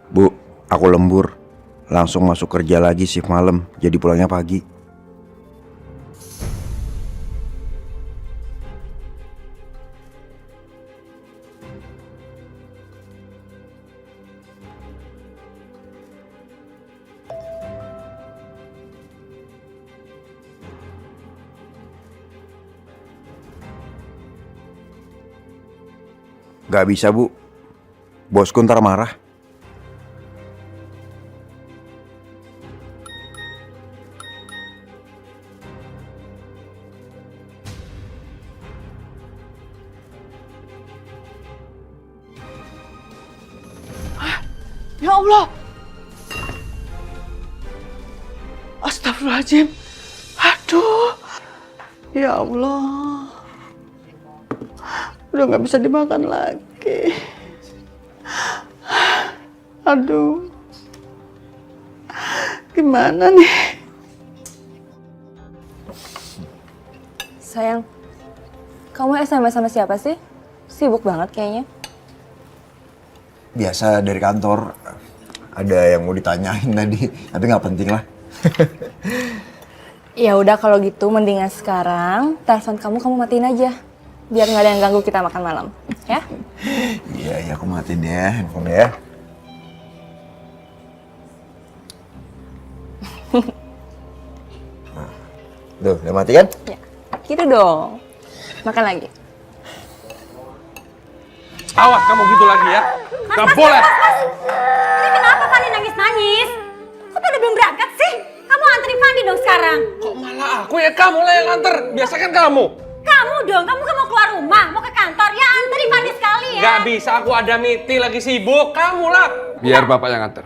Bu, aku lembur. Langsung masuk kerja lagi shift malam, jadi pulangnya pagi. Gak bisa, Bu. Bosku ntar marah. Ya Allah. Astagfirullahaladzim. Aduh. Ya Allah. Udah gak bisa dimakan lagi. Aduh. Gimana nih? Sayang, kamu SMS sama siapa sih? Sibuk banget kayaknya. Biasa dari kantor. Ada yang mau ditanyain tadi, tapi nggak penting lah. Ya udah kalau gitu mendingan sekarang telepon kamu matiin aja. Biar nggak ada yang ganggu kita makan malam, ya? Iya, aku matiin ya handphone ya. Nah, tuh, udah mati kan? Ya, gitu dong. Makan lagi. Awas kamu gitu lagi ya. Gak boleh. Ini kenapa Fandi nangis-nangis? Kok pada belum berangkat sih? Kamu anterin Fandi dong sekarang. Kok malah aku ya, kamu lah yang anter. Biasa kan kamu. Kamu dong, kamu kan mau keluar rumah, mau ke kantor. Ya anterin Fandi sekali ya. Gak bisa, aku ada meeting lagi sibuk. Kamu lah. Biar bapak yang anter.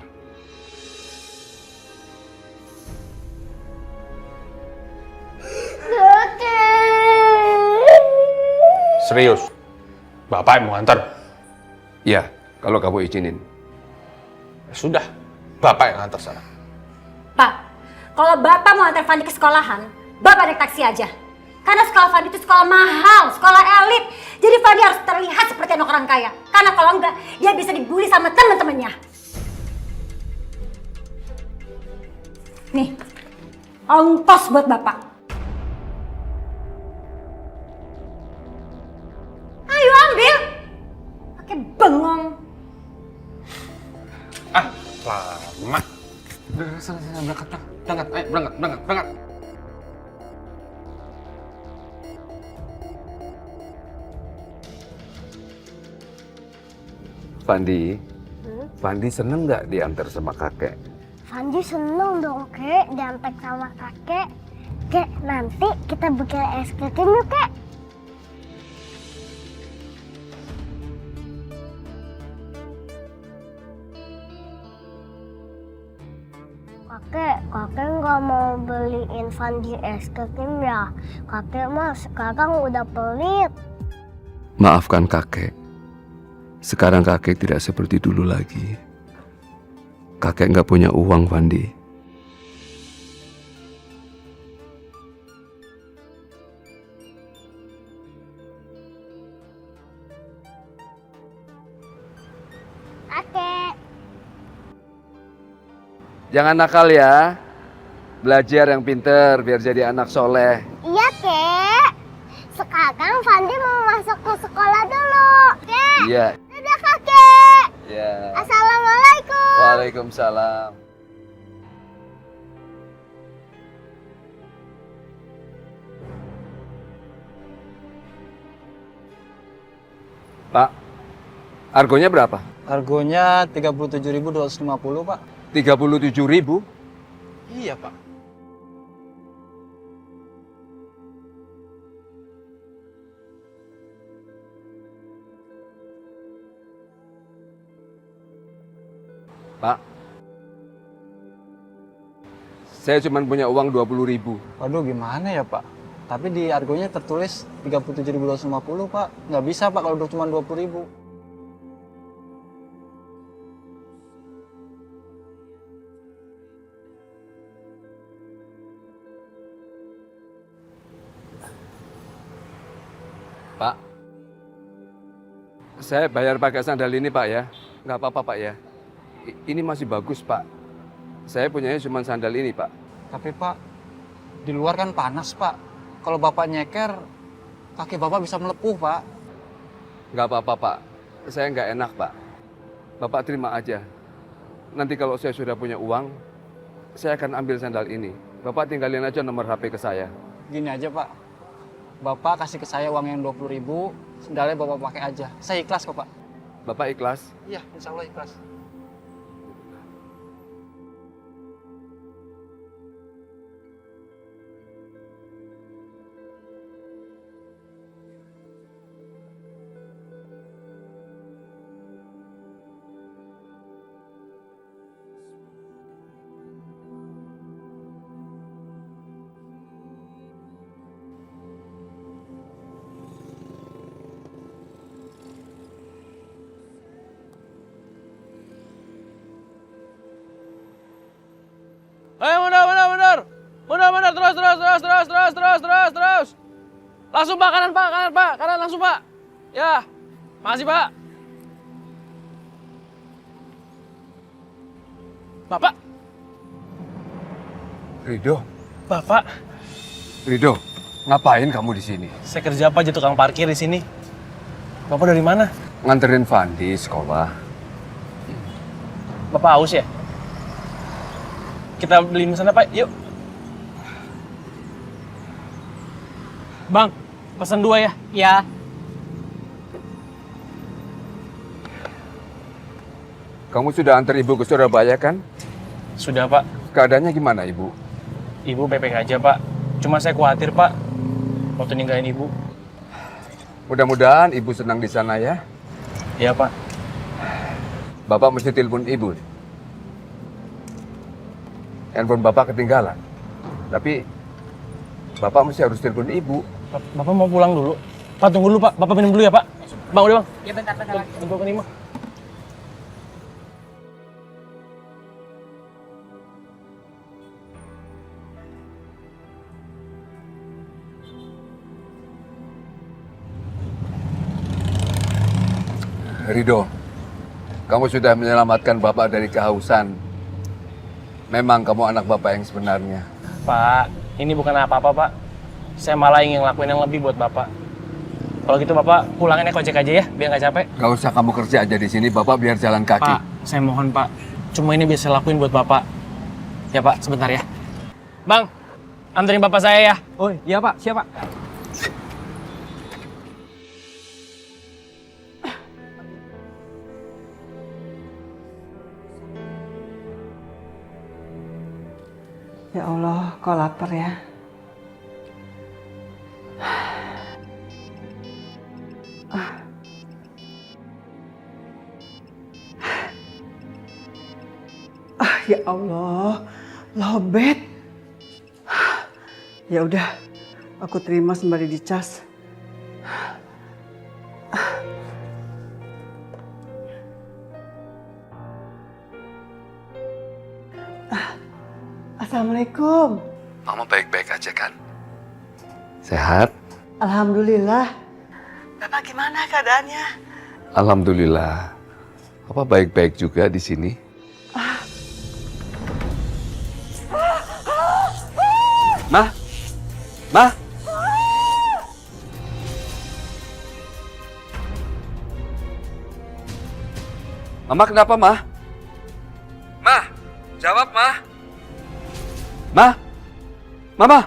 Serius? Bapak yang mau anter? Iya, kalau kamu izinin. Ya sudah, bapak yang anter sana. Pak, kalau Bapak mau antar Fandi ke sekolahan, Bapak naik taksi aja. Karena sekolah Fandi itu sekolah mahal, sekolah elit. Jadi Fandi harus terlihat seperti anak orang kaya. Karena kalau enggak, dia bisa dibully sama teman-temannya. Nih, ongkos buat Bapak. Ayo ambil. Pakai bengong. Ah, lama. Udah, sana, berangkat. Ayo, berangkat. Fandi seneng nggak diantar sama kakek? Fandi seneng dong, Kek, diantek sama kakek. Kek, nanti kita bikin es krim yuk, Kek. Kakek nggak mau beliin Fandi es krim ya. Kakek mah sekarang udah pelit. Maafkan kakek. Sekarang kakek tidak seperti dulu lagi. Kakek nggak punya uang, Fandi. Kakek. Jangan nakal ya. Belajar yang pinter biar jadi anak soleh. Iya, Kek. Sekarang Fandi mau masuk ke sekolah dulu. Kek. Iya. Dadah, Kakek. Iya. Assalamualaikum. Waalaikumsalam. Pak, argonya berapa? Argonya 37.250, Pak. 37.000? Iya, Pak. Pak, saya cuma punya uang 20.000. Waduh, gimana ya, Pak? Tapi di argonya tertulis 37.250, Pak. Nggak bisa, Pak, kalau cuma 20.000. Pak, saya bayar pakai sandal ini, Pak ya. Nggak apa-apa, Pak ya. Ini masih bagus, Pak. Saya punyanya cuma sandal ini, Pak. Tapi Pak, di luar kan panas Pak. Kalau Bapak nyeker, kaki Bapak bisa melepuh Pak. Nggak apa-apa, Pak. Saya nggak enak, Pak. Bapak terima aja. Nanti kalau saya sudah punya uang, saya akan ambil sandal ini. Bapak tinggalin aja nomor HP ke saya. Gini aja Pak, Bapak kasih ke saya uang yang 20.000, sandalnya Bapak pakai aja. Saya ikhlas kok Pak. Bapak ikhlas? Iya, insya Allah ikhlas. Ayo mundur. Terus. Langsung Pak, kanan Pak. Kanan langsung Pak. Ya, makasih Pak. Bapak. Rido. Bapak. Rido, ngapain kamu di sini? Saya kerja apa aja tukang parkir di sini. Bapak dari mana? Nganterin Fandi sekolah. Bapak haus ya? Kita beliin sana Pak, yuk. Bang, pesan 2 ya? Ya. Kamu sudah antar ibu ke Surabaya kan? Sudah Pak. Keadaannya gimana, Ibu? Ibu baik-baik aja Pak. Cuma saya khawatir Pak, waktu ninggalin ibu. Mudah-mudahan ibu senang di sana ya. Iya Pak. Bapak mesti telepon ibu. Handphone bapak ketinggalan. Tapi bapak mesti harus telepon ibu. Bapak mau pulang dulu. Pak tunggu dulu Pak, Bapak minum dulu ya Pak. Bang udah Bang. Iya bentar. Tunggu ke Nima. Rido, kamu sudah menyelamatkan bapak dari kehausan. Memang kamu anak bapak yang sebenarnya. Pak, ini bukan apa-apa Pak. Saya malah ingin ngelakuin yang lebih buat Bapak. Kalau gitu Bapak pulangin naik ojek aja ya, biar nggak capek. Gak usah kamu kerja aja di sini, bapak biar jalan kaki. Pak, saya mohon Pak. Cuma ini bisa lakuin buat Bapak. Ya Pak, sebentar ya. Bang, anterin Bapak saya ya. Oh iya Pak, siap Pak. Ya Allah, kok lapar ya? Ya Allah, lobet. Ya udah, aku terima sembari dicas. Assalamualaikum. Mama baik-baik aja kan? Sehat? Alhamdulillah. Bapak gimana keadaannya? Alhamdulillah. Papa baik-baik juga di sini. Ma? Mama kenapa, Ma? Ma, jawab, Ma. Mama.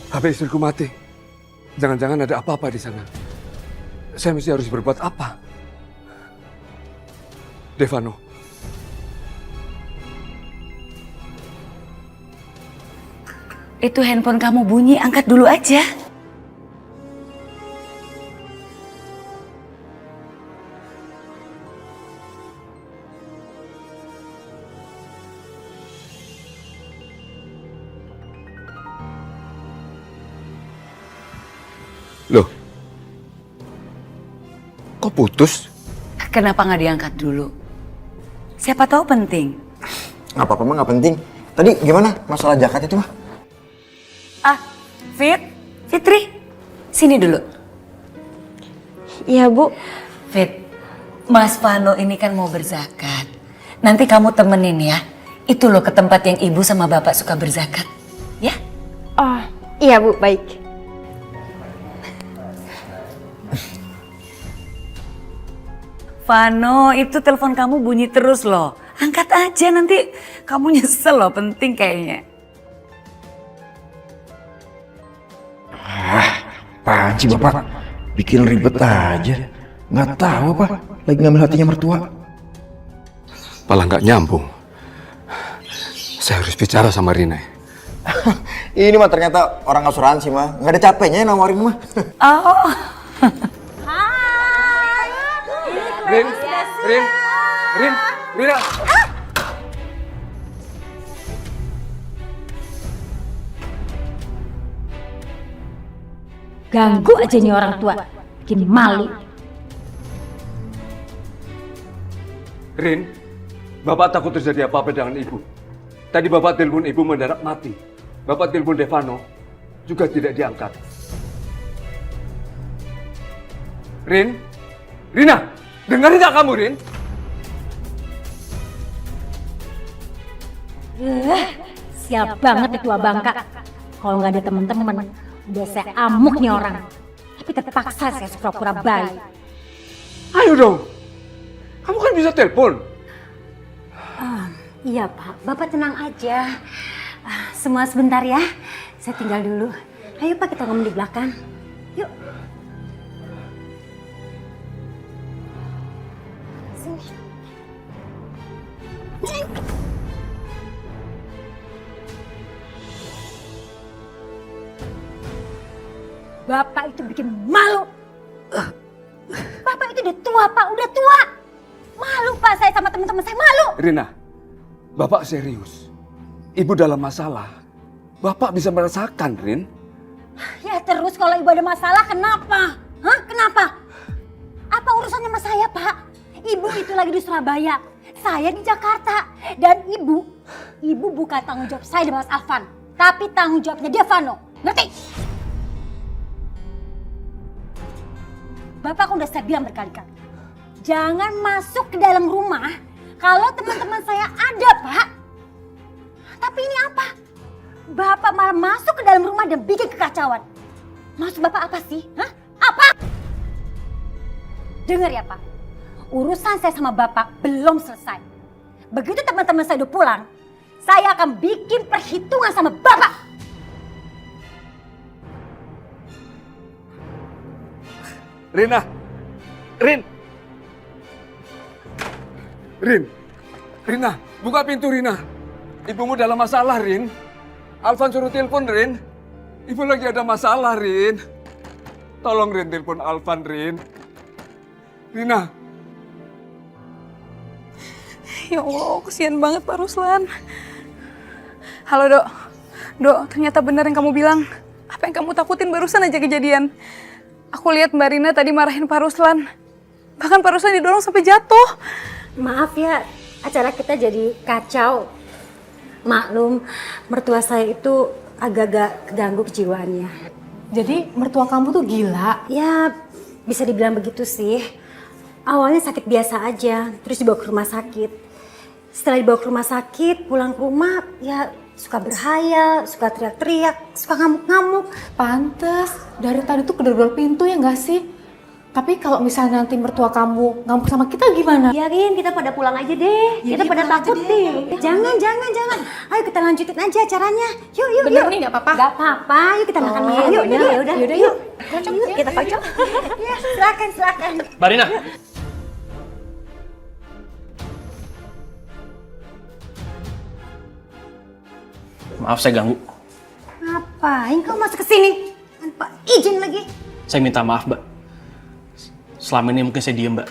HP istriku mati. Jangan-jangan ada apa-apa di sana. Saya mesti harus berbuat apa? Devano. Itu handphone kamu bunyi, angkat dulu aja. Loh, kok putus? Kenapa nggak diangkat dulu? Siapa tahu penting. Nggak apa-apa mah, nggak penting. Tadi gimana masalah zakat itu mah? Fitri, sini dulu. Iya Bu. Fit, Mas Vano ini kan mau berzakat. Nanti kamu temenin ya. Itu loh ke tempat yang ibu sama bapak suka berzakat. Ya? Oh, iya Bu, baik. Vano, itu telepon kamu bunyi terus loh. Angkat aja, nanti kamu nyesel loh, penting kayaknya. Apaan sih bapak? Bikin ribet aja. Nggak tahu apa, lagi ngambil hatinya mertua. Malah nggak nyambung. Saya harus bicara sama Rina. Ini mah ternyata orang asuransi mah. Nggak ada capeknya nawarin mah. Oh. Rin, Rina. Ganggu aja nih orang tua, bikin malu. Rin, Bapak takut terjadi apa-apa dengan Ibu. Tadi Bapak telepon Ibu mendadak mati. Bapak telepon Devano, juga tidak diangkat. Rina, dengerin gak kamu, Rin? Siap banget nih tua bangka. Kalau nggak ada temen-temen, udah saya amuk nih orang. Tapi terpaksa saya pura-pura baik. Ayo dong, kamu kan bisa telepon. Iya Pak, Bapak tenang aja. Semua sebentar ya, saya tinggal dulu. Ayo Pak, kita ngomong di belakang. Yuk. Sini. Bapak itu bikin malu. Bapak itu udah tua Pak, udah tua. Malu Pak saya sama teman-teman saya, malu. Rina, Bapak serius. Ibu dalam masalah. Bapak bisa merasakan, Rin. Ya terus kalau ibu ada masalah kenapa? Hah? Kenapa? Apa urusannya sama saya Pak? Ibu itu lagi di Surabaya, saya di Jakarta. Dan ibu bukan tanggung jawab saya dan Mas Alvan. Tapi tanggung jawabnya Devano, ngerti? Bapak udah saya bilang berkali-kali. Jangan masuk ke dalam rumah kalau teman-teman saya ada, Pak. Tapi ini apa? Bapak malah masuk ke dalam rumah dan bikin kekacauan. Maksud Bapak apa sih? Hah? Apa? Dengar ya, Pak. Urusan saya sama Bapak belum selesai. Begitu teman-teman saya udah pulang, saya akan bikin perhitungan sama Bapak. Rina, buka pintu Rina. Ibumu dalam masalah, Rin. Alvan suruh telepon, Rin. Ibu lagi ada masalah, Rin. Tolong Rin telepon Alvan, Rin. Rina. Ya Allah, kesian banget Pak Ruslan. Halo Dok. Dok, ternyata benar yang kamu bilang. Apa yang kamu takutin barusan aja kejadian. Aku lihat Mbak Rina tadi marahin Pak Ruslan. Bahkan Pak Ruslan didorong sampai jatuh. Maaf ya, acara kita jadi kacau. Maklum, mertua saya itu agak-agak keganggu kejiwaannya. Jadi mertua kamu tuh gila? Ya, bisa dibilang begitu sih. Awalnya sakit biasa aja, terus dibawa ke rumah sakit. Setelah dibawa ke rumah sakit, pulang ke rumah, ya suka berhayal, suka teriak-teriak, suka ngamuk-ngamuk. Pantes, dari tadi tuh kedor-dor pintu ya nggak sih? Tapi kalau misalnya nanti mertua kamu ngamuk sama kita gimana? Biarin, kita pada pulang aja deh. Ya, kita pada takut deh. Jangan. Ayo kita lanjutin aja acaranya. Yuk. Bener nih, nggak apa-apa? Nggak apa-apa, yuk kita makan malam. Yuk. Kita kocok. Ya, silakan. Mbak Rina. Maaf saya ganggu. Ngapain kau masuk ke sini? Tanpa izin lagi. Saya minta maaf, Mbak. Selama ini mungkin saya diem, Mbak.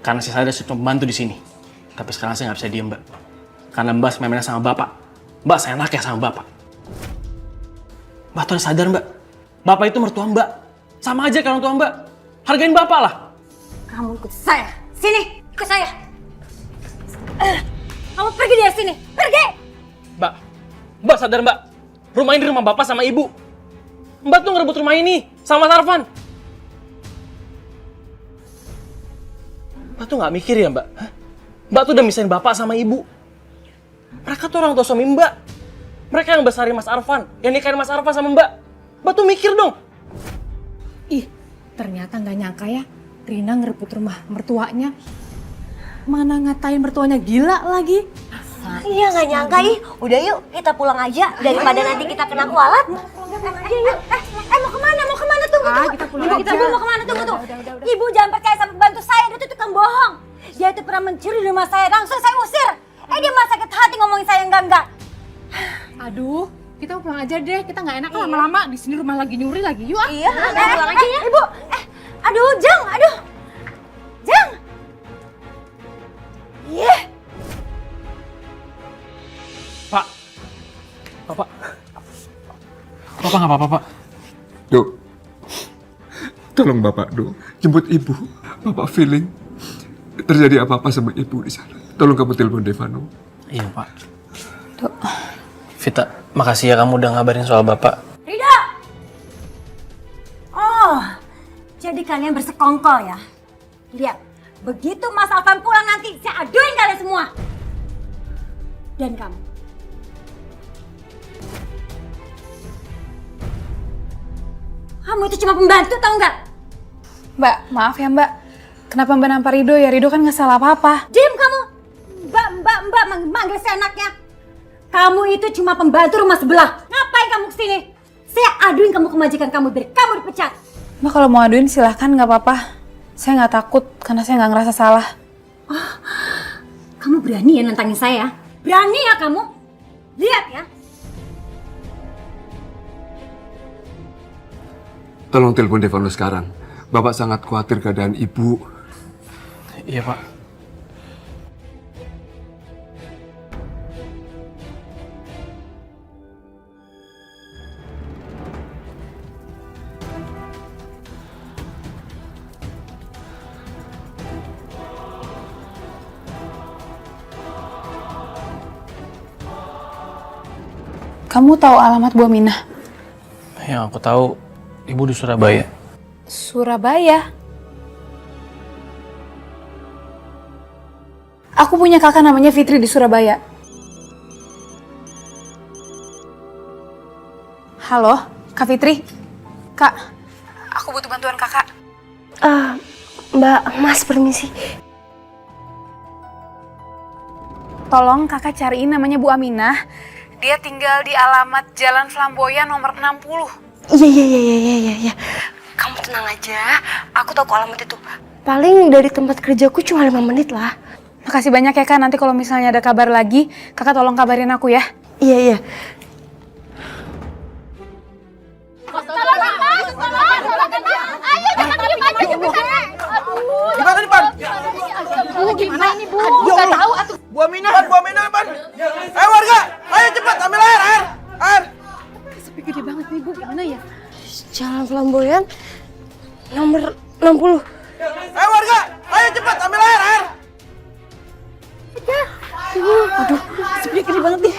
Karena saya sadar saya cuma pembantu di sini. Tapi sekarang saya nggak bisa diem, Mbak. Karena Mbak main-main sama Bapak. Mbak saya enak ya sama Bapak. Mbak tuh sadar, Mbak. Bapak itu mertua Mbak. Sama aja kayak orang tua Mbak. Hargain Bapak lah. Kamu ikut saya. Sini, ikut saya. Kamu pergi dari sini. Pergi! Mbak sadar, Mbak. Rumah ini rumah Bapak sama Ibu. Mbak tuh ngerebut rumah ini sama Mas Arvan. Mbak tuh nggak mikir ya Mbak? Hah? Mbak tuh udah misahin bapak sama ibu. Mereka tuh orang tua suami Mbak. Mereka yang besarin Mas Arfan, yang nikahin Mas Arfan sama Mbak. Mbak tuh mikir dong. Ih, ternyata nggak nyangka ya, Rina ngerebut rumah mertuanya. Mana ngatain mertuanya gila lagi. Iya nggak nyangka ih. Udah yuk kita pulang aja daripada nanti kita kena kualat. Yuk. Mau kemana? Mau kemana? Tunggu. Kita pulang Ibu, kita aja. mau kemana? Tunggu. Ibu jangan percaya sama pembantu saya. Dia tuh tukang bohong. Dia itu pernah mencuri di rumah saya. Langsung saya usir. Dia malah sakit hati ngomongin saya enggak. Aduh, kita pulang aja deh. Kita nggak enak lama-lama di sini rumah lagi nyuri lagi. Yuk ah. Iya. Pulang aja ya. Ibu. Aduh, Jang. Jang. Iya. Pak. Bapak. Bapak nggak apa-apa, Pak. Dok, tolong Bapak, Dok. Jemput Ibu. Bapak feeling terjadi apa-apa sama Ibu di sana. Tolong kamu telepon Devano. Iya, Pak. Vita, makasih ya kamu udah ngabarin soal Bapak. Rida! Oh, jadi kalian bersekongkol ya? Lihat, begitu Mas Alvan pulang nanti, saya aduin kalian semua. Dan kamu. Kamu itu cuma pembantu, tau nggak? Mbak, maaf ya Mbak. Kenapa Mbak nampar Rido ya? Rido kan nggak salah apa-apa. Diam kamu! Mbak, manggil seenaknya. Kamu itu cuma pembantu rumah sebelah. Ngapain kamu kesini? Saya aduin kamu ke majikan kamu, biar kamu dipecat. Mbak kalau mau aduin silahkan, nggak apa-apa. Saya nggak takut karena saya nggak ngerasa salah. Oh, kamu berani ya nantangin saya? Berani ya kamu? Lihat ya. Tolong telepon Devano sekarang. Bapak sangat khawatir keadaan Ibu. Iya, Pak. Kamu tahu alamat Bu Aminah? Yang aku tahu, Ibu di Surabaya. Surabaya? Aku punya kakak namanya Fitri di Surabaya. Halo, Kak Fitri. Kak, aku butuh bantuan kakak. Mbak, Mas permisi. Tolong kakak cariin namanya Bu Aminah. Dia tinggal di alamat Jalan Flamboyan nomor 60. Iya. Kamu tenang aja, aku tahu kok alamat itu. Paling dari tempat kerjaku cuma 5 menit lah. Makasih banyak ya Kak, nanti kalau misalnya ada kabar lagi, kakak tolong kabarin aku ya. Iya. Gimana nih, Pan? Gimana nih Bu? Nggak tahu atuh. Bu Aminah, Pan. Warga, ayo cepat ambil air. Sepi gede banget nih Bu, gimana ya? Jalan Flamboyan nomor 60. Warga, ayo cepat ambil air. Aduh, sepi gede banget nih.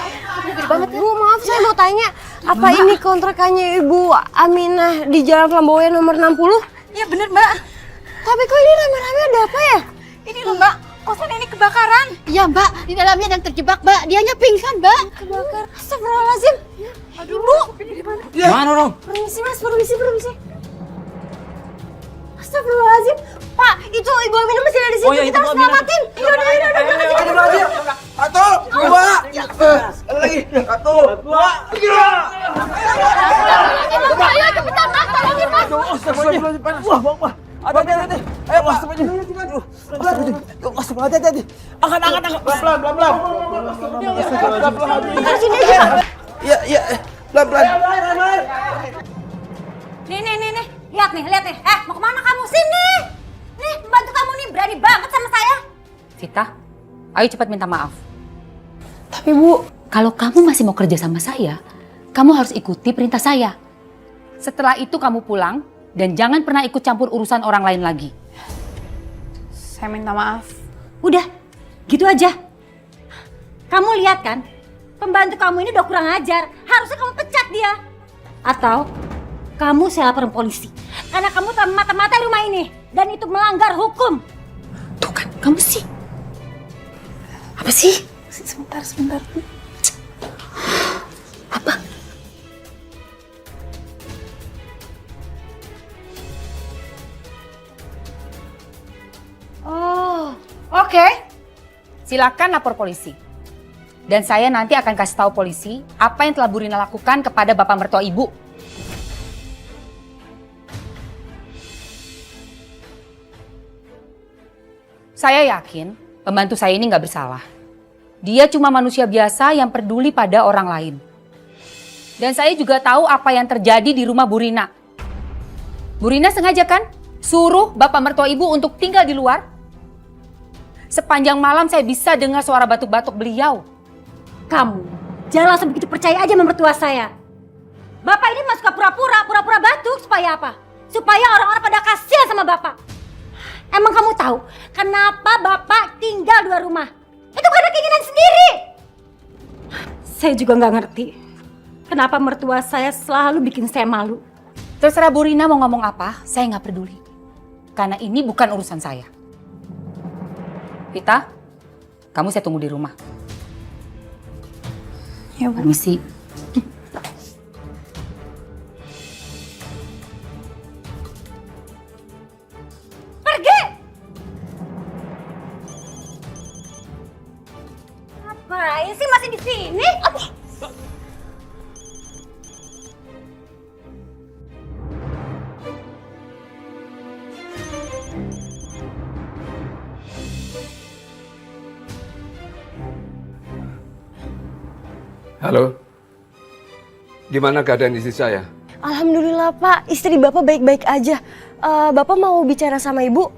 Bu, maaf saya mau tanya, apa ini kontrakannya Ibu Aminah di Jalan Flamboyan nomor 60? Iya bener Mbak. Tapi kok ini rame-rame ada apa ya? Ini loh Mbak, kosan ini kebakaran. Iya Mbak, di dalamnya ada yang terjebak Mbak. Dianya pingsan Mbak. Kebakar. Astagfirullahaladzim. Aduh Bu. Gimana dong? Permisi Mas, permisi. Astagfirullahaladzim. Pak, itu Ibu Aminah masih ada di situ. Kita harus selamatin. Yaudah. Satu, dua. Lagi. Satu, dua, tiga. Ayo cepetan Mas, tolongin Mas. Wah. Hati-hati. Ayo, Mas. Hati-hati. Angkat. Pelan-pelan. Sini aja. Iya. Pelan-pelan. Nih. Lihat nih. Mau kemana kamu? Sini. Nih, pembantu kamu nih berani banget sama saya. Vita, ayo cepat minta maaf. Tapi Bu, Kalau kamu masih mau kerja sama saya, kamu harus ikuti perintah saya. Setelah itu kamu pulang dan jangan pernah ikut campur urusan orang lain lagi. saya minta maaf. Udah, gitu aja. Kamu lihat kan, pembantu kamu ini udah kurang ajar. Harusnya kamu pecat dia. Atau kamu saya laporin polisi. Karena kamu telah mata-matai rumah ini. Dan itu melanggar hukum. Tuh kan, Kamu sih? Apa sih? Sebentar, sebentar. Apa? Oh, oke. Silakan lapor polisi. Dan saya nanti akan kasih tahu polisi apa yang telah Bu Rina lakukan kepada bapak mertua ibu. Saya yakin pembantu saya ini nggak bersalah. Dia cuma manusia biasa yang peduli pada orang lain. Dan saya juga tahu apa yang terjadi di rumah Bu Rina. Bu Rina sengaja kan suruh bapak mertua ibu untuk tinggal di luar? Sepanjang malam saya bisa dengar suara batuk-batuk beliau. Kamu jangan langsung begitu percaya aja sama mertua saya. Bapak ini mah suka pura-pura batuk supaya apa? Supaya orang-orang pada kasihan sama bapak. Emang kamu tahu kenapa bapak tinggal di luar rumah? Itu karena keinginan sendiri. Saya juga nggak ngerti kenapa mertua saya selalu bikin saya malu. Terserah Bu Rina mau ngomong apa, saya nggak peduli. Karena ini bukan urusan saya. Vita, kamu saya tunggu di rumah. Ya, Bu. Permisi. Pergi! Ngapain sih masih di sini? Halo. Gimana keadaan istri saya? Alhamdulillah Pak, istri Bapak baik-baik aja. Bapak mau bicara sama Ibu?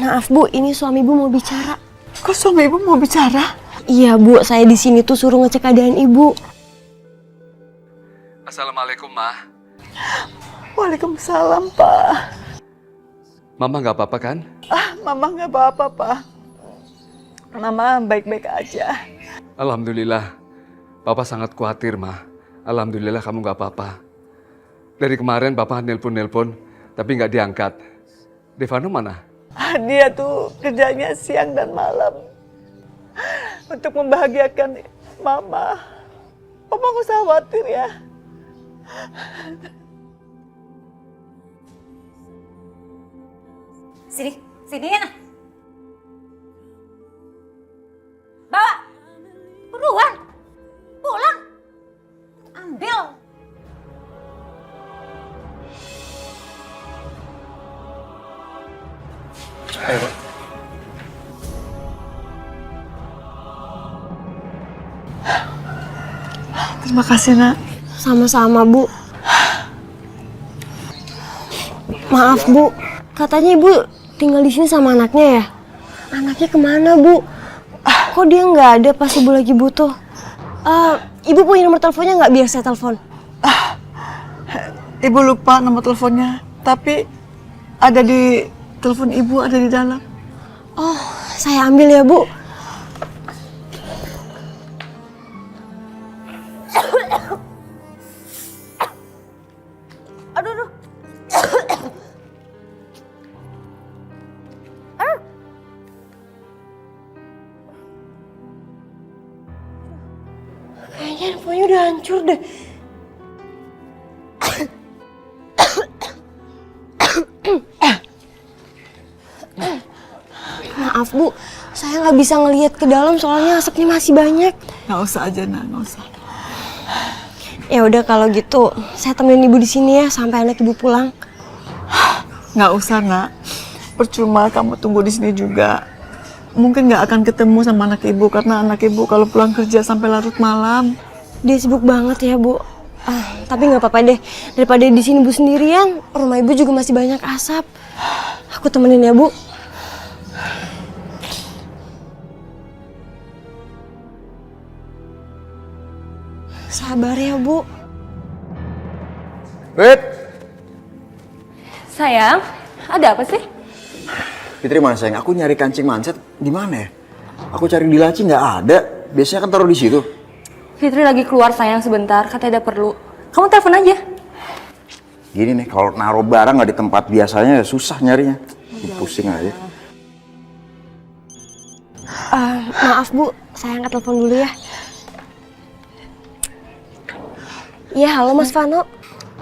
Maaf Bu, ini suami Ibu mau bicara. Kok suami Ibu mau bicara? Iya Bu, saya di sini tuh suruh ngecek keadaan Ibu. Assalamualaikum, Ma. Waalaikumsalam, Pak. Mama nggak apa-apa kan? Mama nggak apa-apa, Pak. Mama baik-baik aja. Alhamdulillah. Papa sangat khawatir, Ma. Alhamdulillah kamu nggak apa-apa. Dari kemarin Papa nelpon-nelpon, tapi nggak diangkat. Devano mana? Dia tuh kerjanya siang dan malam. Untuk membahagiakan Mama. Mama nggak usah khawatir ya. Sini ya. Bawa. Buruan. Pulang. Ambil. Ayo, Pak. Terima kasih, Nak. Sama-sama Bu. Maaf Bu, katanya Ibu tinggal di sini sama anaknya ya? Anaknya kemana Bu? Kok dia nggak ada pas Ibu lagi butuh? Ibu punya nomor teleponnya nggak biar saya telepon? Ibu lupa nomor teleponnya, tapi ada di telepon Ibu, ada di dalam. Oh, saya ambil ya Bu. Aduh. Kayaknya handphonenya udah hancur deh. Maaf Bu, saya nggak bisa ngelihat ke dalam soalnya asapnya masih banyak. Nggak usah aja, Nak, nggak usah. Ya udah kalau gitu, saya temenin Ibu di sini ya sampai anak Ibu pulang. Nggak usah, Nak. Percuma kamu tunggu di sini juga. Mungkin nggak akan ketemu sama anak Ibu karena anak Ibu kalau pulang kerja sampai larut malam. Dia sibuk banget ya Bu. Tapi nggak apa-apa deh. Daripada di sini Bu sendirian, rumah Ibu juga masih banyak asap. Aku temenin ya Bu. Sabar ya Bu. Wait, Sayang, ada apa sih? Fitri mana sayang? Aku nyari kancing manset di mana ya? Aku cari di laci nggak ada. Biasanya kan taruh di situ. Fitri lagi keluar sayang sebentar, katanya ada perlu. Kamu telepon aja. Gini nih, kalau naruh barang nggak di tempat biasanya ya susah nyarinya. Pusing aja. Maaf Bu, saya angkat telepon dulu ya. Iya, halo Mas Vano.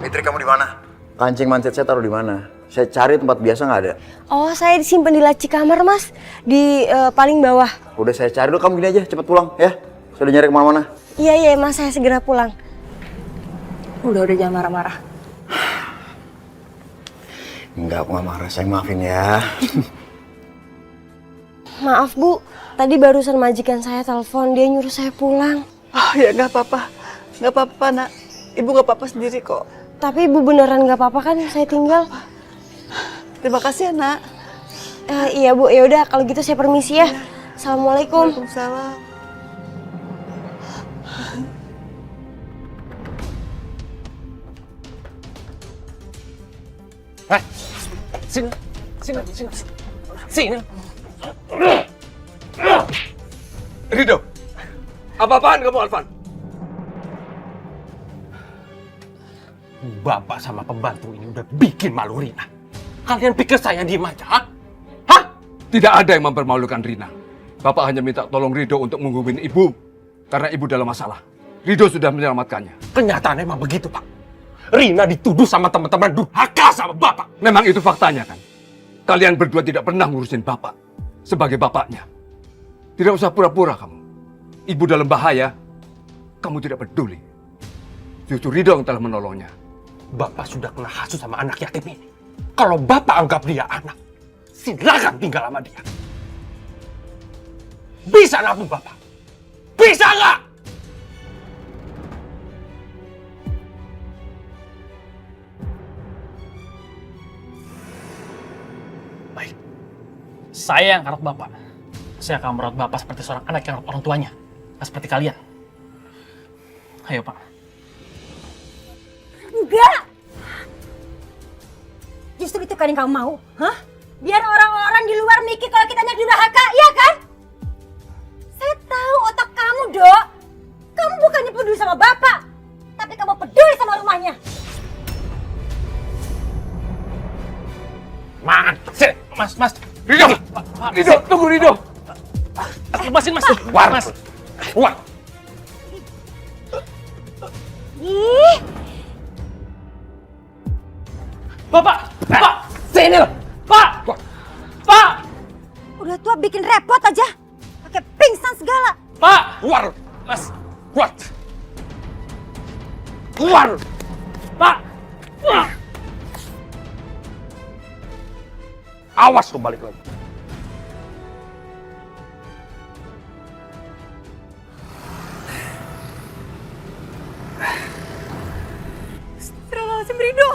Fitri, kamu di mana? Kancing manset saya taruh di mana? Saya cari tempat biasa nggak ada. Oh, saya disimpan di laci kamar Mas, di paling bawah. Udah saya cari dulu, kamu gini aja, cepet pulang ya. Saya udah nyari kemana-mana. Iya Mas, saya segera pulang. Udah jangan marah-marah. Enggak, aku nggak marah, saya maafin ya. Maaf Bu, tadi barusan majikan saya telepon, dia nyuruh saya pulang. Oh ya nggak apa-apa nak. Ibu nggak apa-apa sendiri kok. Tapi Ibu beneran nggak apa-apa kan saya tinggal? Terima kasih ya nak. Iya Bu, ya udah kalau gitu saya permisi ya. Assalamualaikum. Waalaikumsalam. Sini. Rido, apa-apaan kamu, Alvan? Bapak sama pembantu ini udah bikin malu Rina. Kalian pikir saya diem aja, ha? Hah? Tidak ada yang mempermalukan Rina. Bapak hanya minta tolong Rido untuk menghubungi ibu. Karena ibu dalam masalah. Rido sudah menyelamatkannya. Kenyataannya emang begitu, Pak. Rina dituduh sama teman-teman durhaka sama Bapak. Memang itu faktanya kan? Kalian berdua tidak pernah ngurusin Bapak. Sebagai bapaknya. Tidak usah pura-pura kamu. Ibu dalam bahaya, kamu tidak peduli. Justru Rido yang telah menolongnya. Bapak sudah kena hasut sama anak yatim ini. Kalau Bapak anggap dia anak, silakan tinggal sama dia. Bisa nabung Bapak? Bisa nggak? Baik. Saya yang merawat Bapak. Saya akan merawat Bapak seperti seorang anak yang merawat orang tuanya. Nggak seperti kalian. Ayo Pak. Enggak! Justru itu kan yang kamu mau, hah? Biar orang-orang di luar mikir kalau kita anak durhaka, iya kan? Saya tahu otak kamu, Dok. Kamu bukannya peduli sama Bapak, tapi kamu peduli sama rumahnya. Sini, Mas. Rido! Rido, tunggu Rido! Lepasin, Mas. Mas. Keluar. Ih, Bapak! Sini loh! Pak! udah tua bikin repot aja. Pakai pingsan segala. Pak! Keluar! Mas! Keluar! Keluar! Pak! Awas lo balik lagi. Astagfirullahaladzim, Rido.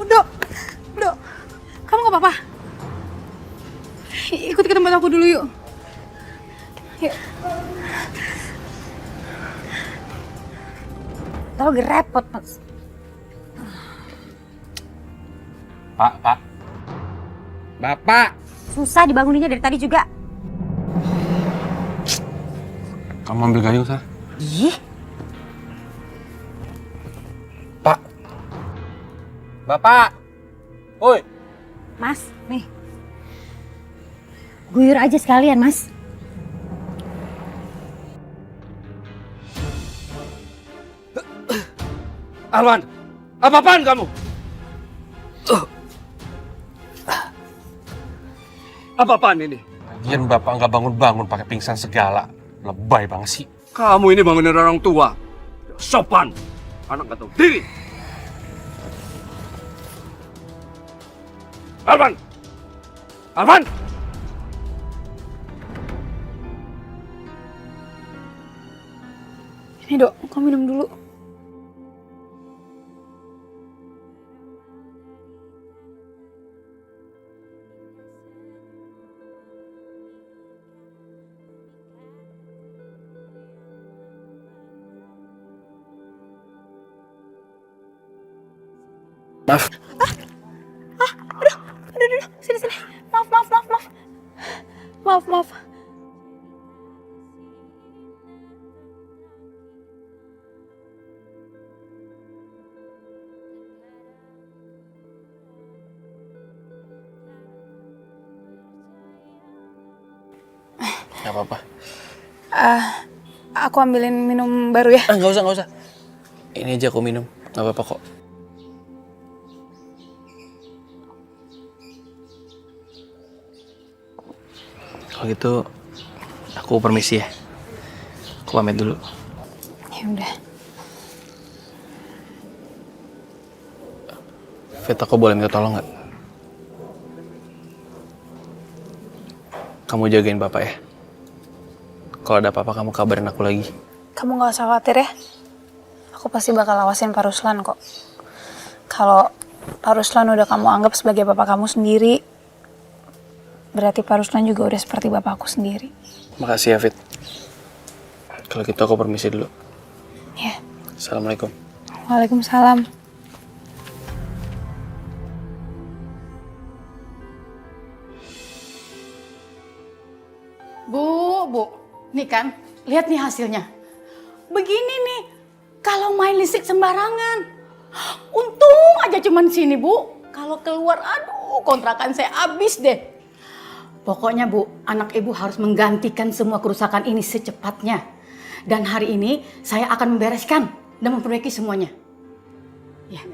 Dok, kamu gak apa-apa? Ikut ke tempat aku dulu yuk. Yuk. Tahu lagi repot, Mas. Pak. Bapak! Susah dibanguninnya dari tadi juga. Kamu ambil gayung, Sar. Ih, Pak! Bapak! Woi! Mas, nih. Guyur aja sekalian, Mas. Alwan, apa-apaan kamu? Apa-apaan ini? Lagian Bapak nggak bangun-bangun pakai pingsan segala. Lebay banget sih. Kamu ini bangunin orang tua. Sopan. Anak nggak tahu diri. Alwan! Alwan! Ini Dok, kamu minum dulu. Maaf. Aduh, sini. Maaf. Gak apa-apa. Aku ambilin minum baru ya. Nggak usah. Ini aja aku minum, gak apa-apa kok. Kalau gitu, aku permisi ya. Aku pamit dulu. Ya udah. Fit, aku boleh minta tolong nggak? Kamu jagain Bapak ya. Kalau ada apa-apa kamu kabarin aku lagi. Kamu gak usah khawatir ya. Aku pasti bakal awasin Pak Ruslan kok. Kalau Pak Ruslan udah kamu anggap sebagai bapak kamu sendiri, berarti Pak Ruslan juga udah seperti bapak aku sendiri. Makasih ya, Fit. Kalau gitu aku permisi dulu. Ya. Assalamualaikum. Waalaikumsalam. Bu, nih kan, lihat nih hasilnya. Begini nih, kalau main listrik sembarangan. Untung aja cuman sini, Bu. Kalau keluar, aduh, kontrakan saya habis deh. Pokoknya, Bu, anak Ibu harus menggantikan semua kerusakan ini secepatnya. Dan hari ini saya akan membereskan dan memperbaiki semuanya. Ya.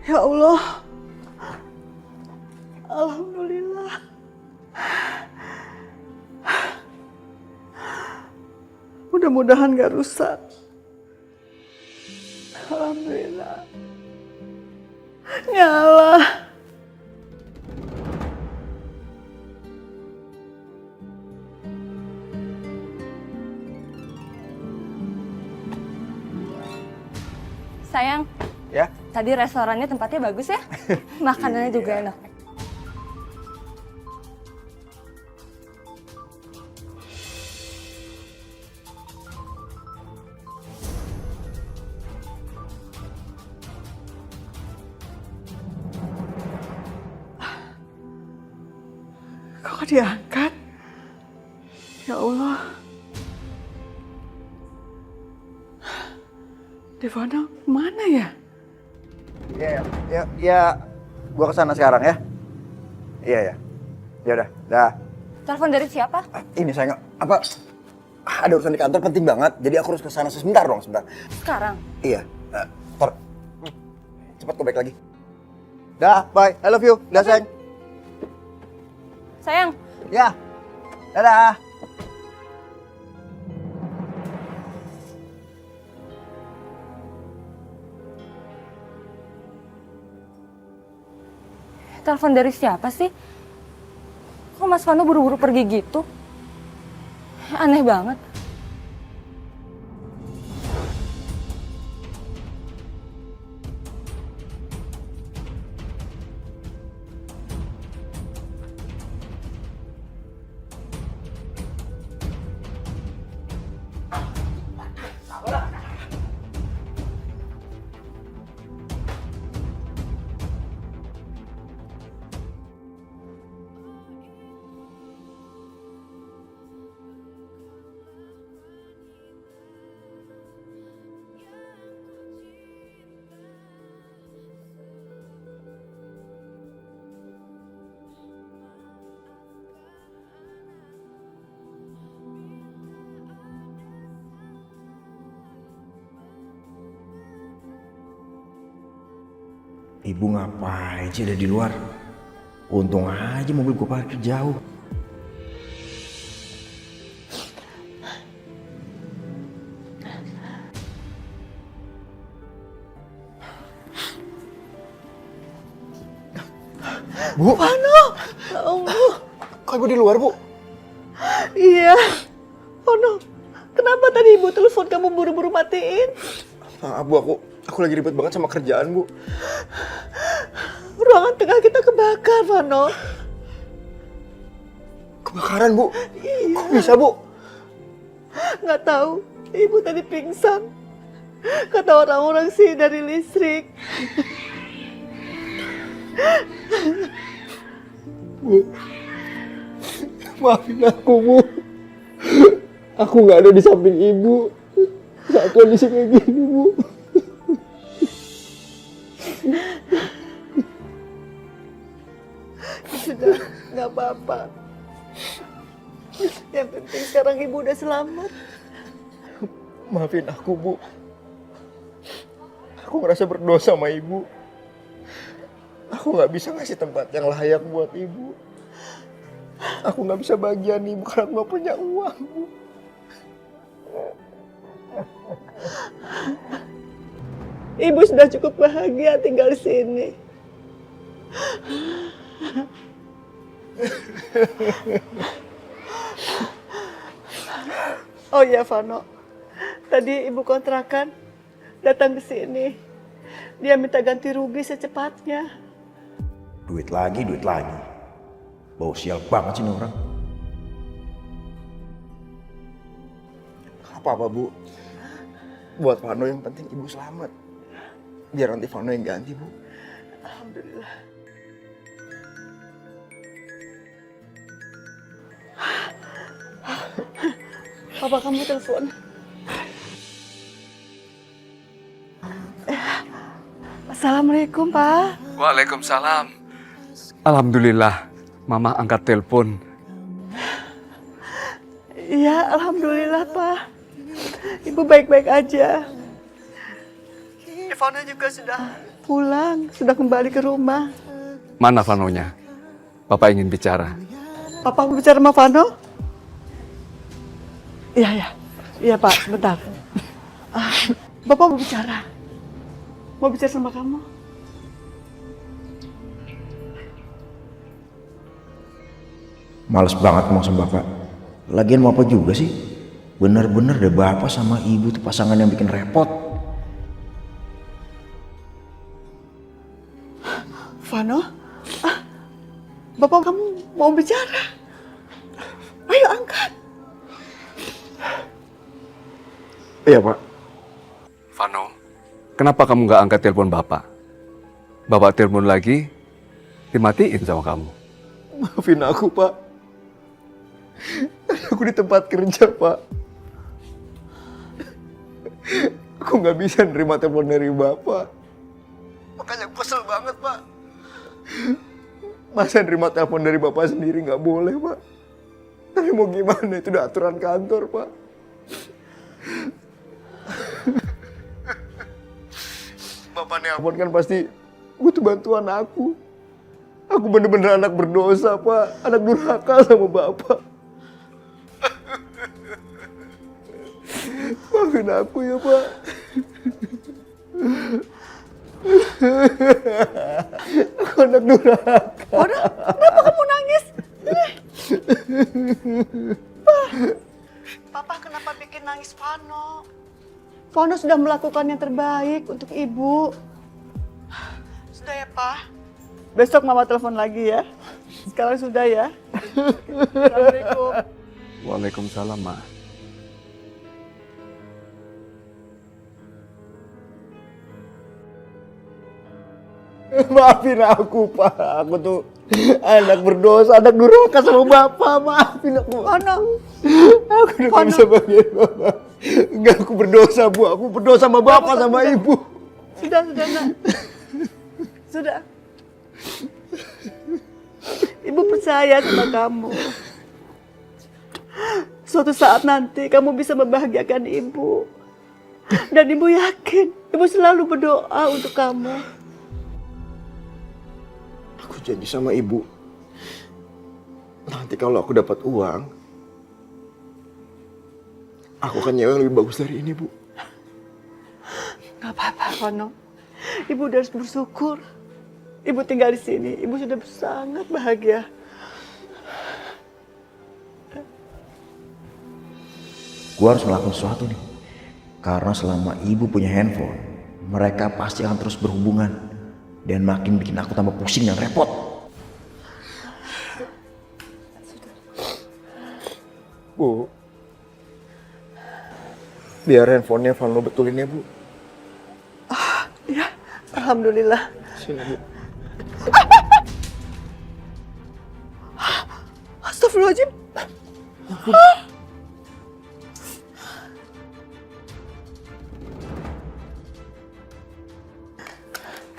Ya Allah. Alhamdulillah. Mudah-mudahan gak rusak. Alhamdulillah. Nyala. Sayang, Ya? tadi restorannya tempatnya bagus ya? Makanannya juga enak. Kok diangkat? Ya Allah. Devana mana ya? Ya, gua kesana sekarang ya. Iya. Ya udah, dah. Telepon dari siapa? Ini sayang, apa? Ada urusan di kantor penting banget, jadi aku harus kesana sebentar dong, sebentar. Sekarang? Iya, ntar. Cepat kau balik lagi. Dah, bye. I love you. Dah, sayang. Sayang. Ya. Dadah. Telepon dari siapa sih? Kok Mas Vano buru-buru pergi gitu? Aneh banget. Ibu ngapain sih ada di luar? Untung aja mobil gue parkir jauh. Bu, Vano! Ya Allah. kok ibu di luar, Bu? Iya. Vano, kenapa tadi ibu telepon kamu buru-buru matiin? Maaf, Bu, aku lagi ribet banget sama kerjaan, Bu. Ruangan tengah kita kebakar, Vano. Kebakaran, Bu? Iya. Kok bisa, Bu? Nggak tahu, ibu tadi pingsan. Kata orang-orang sih dari listrik. Bu, maafin aku, Bu. Aku nggak ada di samping ibu saat kondisi kayak gini, Bu. Sudah, nggak apa-apa. Yang penting sekarang ibu udah selamat. Maafin aku, Bu. Aku ngerasa berdosa sama ibu. Aku nggak bisa ngasih tempat yang layak buat ibu. Aku nggak bisa bagian ibu karena nggak punya uang, Bu. Ibu sudah cukup bahagia tinggal di sini. Oh iya, Vano. Tadi ibu kontrakan datang ke sini. Dia minta ganti rugi secepatnya. Duit lagi. Bau sial banget sih ini orang. Apa-apa, Bu. Buat Vano yang penting ibu selamat. Biar nanti Vano yang ganti, Bu. Alhamdulillah. Papa kamu telepon. Assalamualaikum, Pak. Waalaikumsalam. Alhamdulillah, Mama angkat telepon. Iya, alhamdulillah, Pak. Ibu baik-baik aja. Ivana juga sudah pulang, sudah kembali ke rumah. Mana Vanonya? Bapak ingin bicara. Papa mau bicara sama Vano? Iya, Pak, sebentar. Bapak mau bicara. Mau bicara sama kamu. Males banget ngomong sama bapak. Lagian mau apa juga sih? Bener-bener deh bapak sama ibu tuh pasangan yang bikin repot. Vano? Bapak kamu mau bicara? Ayo angkat. Iya, Pak. Vano, kenapa kamu nggak angkat telepon Bapak? Bapak telepon lagi, dimatiin sama kamu. Maafin aku, Pak. Aku di tempat kerja, Pak. Aku nggak bisa nerima telepon dari Bapak. Makanya aku kesel banget, Pak. Masa nerima telepon dari Bapak sendiri nggak boleh, Pak. Tapi mau gimana, itu udah aturan kantor, Pak. Bapak nelpon kan pasti butuh bantuan aku. Aku bener-bener anak berdosa, Pak. Anak durhaka sama Bapak. Maafin aku ya, Pak. Aku anak durhaka. Vano, kenapa kamu nangis? Papa kenapa bikin nangis Vano? Vano sudah melakukan yang terbaik untuk ibu. Sudah ya, Pak. Besok Mama telepon lagi ya. Sekarang sudah ya. Assalamualaikum. Waalaikumsalam, Ma. Maafin aku, Pak. Aku tuh anak berdosa, anak durhaka sama Bapak. Maafin aku. Vano. Aku udah gak bisa bagian Bapak. Enggak, aku berdosa, Bu. Aku berdosa sama Bapak, sama Ibu. Sudah, Nak. Sudah. Ibu percaya sama kamu. Suatu saat nanti kamu bisa membahagiakan ibu. Dan ibu yakin, ibu selalu berdoa untuk kamu. Aku janji sama Ibu. Nanti kalau aku dapat uang, aku akan nyewa yang lebih bagus dari ini, Bu. Gak apa-apa, Vano. Ibu udah harus bersyukur. Ibu tinggal di sini, ibu sudah sangat bahagia. Gua harus melakukan sesuatu nih. Karena selama Ibu punya handphone, mereka pasti akan terus berhubungan. Dan makin bikin aku tambah pusing dan repot. Bu, biar handphonenya Vano betulin ya, Bu. Ya, alhamdulillah. Sini, Bu. Astagfirullahaladzim.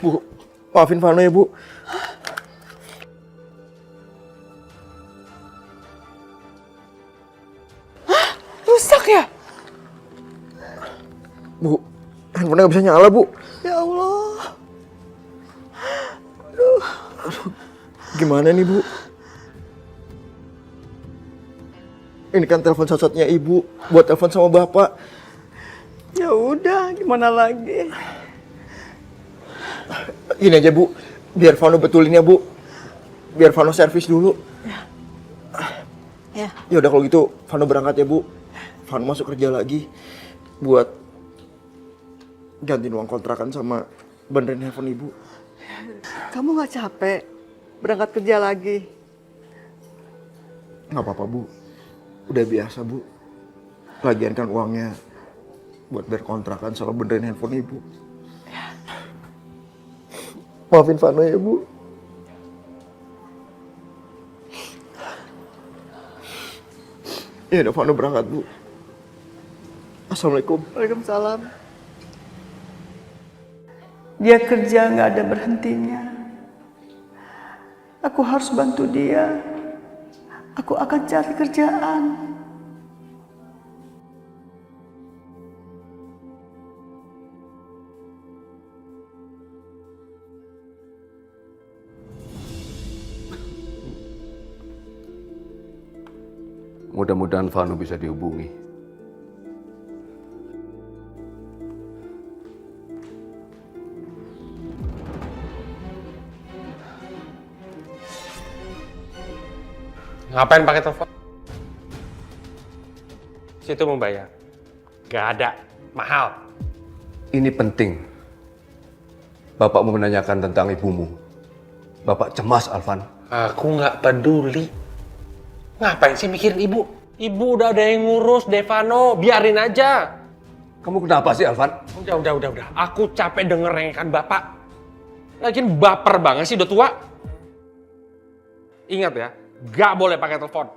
Bu, maafin Vano ya, Bu. Rusak ya? Bu, handphonenya nggak bisa nyala, Bu. Ya Allah. Gimana nih, Bu? Ini kan telepon satu-satunya Ibu buat telepon sama Bapak. Ya udah, gimana lagi? Gini aja, Bu. Biar Vano betulin ya, Bu. Biar Vano servis dulu. Ya. Ya udah kalau gitu Vano berangkat ya, Bu. Vano masuk kerja lagi buat gantiin uang kontrakan sama benerin handphone Ibu. Kamu nggak capek berangkat kerja lagi? Nggak apa-apa, Bu. Udah biasa, Bu. Lagian kan uangnya buat bayar kontrakan sama benerin handphone Ibu. Maafin Vano ya, Bu. Ya udah, Vano berangkat, Bu. Assalamualaikum. Waalaikumsalam. Dia kerja nggak ada berhentinya. Aku harus bantu dia. Aku akan cari kerjaan. Mudah-mudahan Vano bisa dihubungi. Ngapain pakai telepon? Situ mau bayar. Gak ada. Mahal. Ini penting. Bapak mau menanyakan tentang ibumu. Bapak cemas, Alvan. Aku nggak peduli. Ngapain sih mikirin ibu? Ibu udah ada yang ngurus, Devano. Biarin aja. Kamu kenapa sih, Alvan? Udah. Aku capek denger rengekan bapak. Lagian baper banget sih, udah tua. Ingat ya, gak boleh pakai telepon.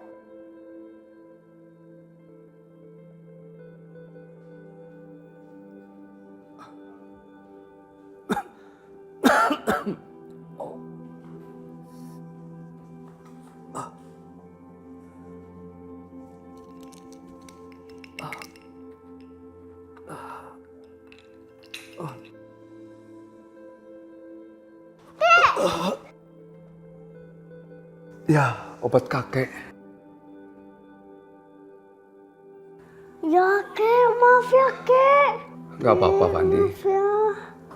Ya, obat kakek. Ya, Kek. Maaf ya, Kek. Gak apa-apa, Fandi. Maaf ya.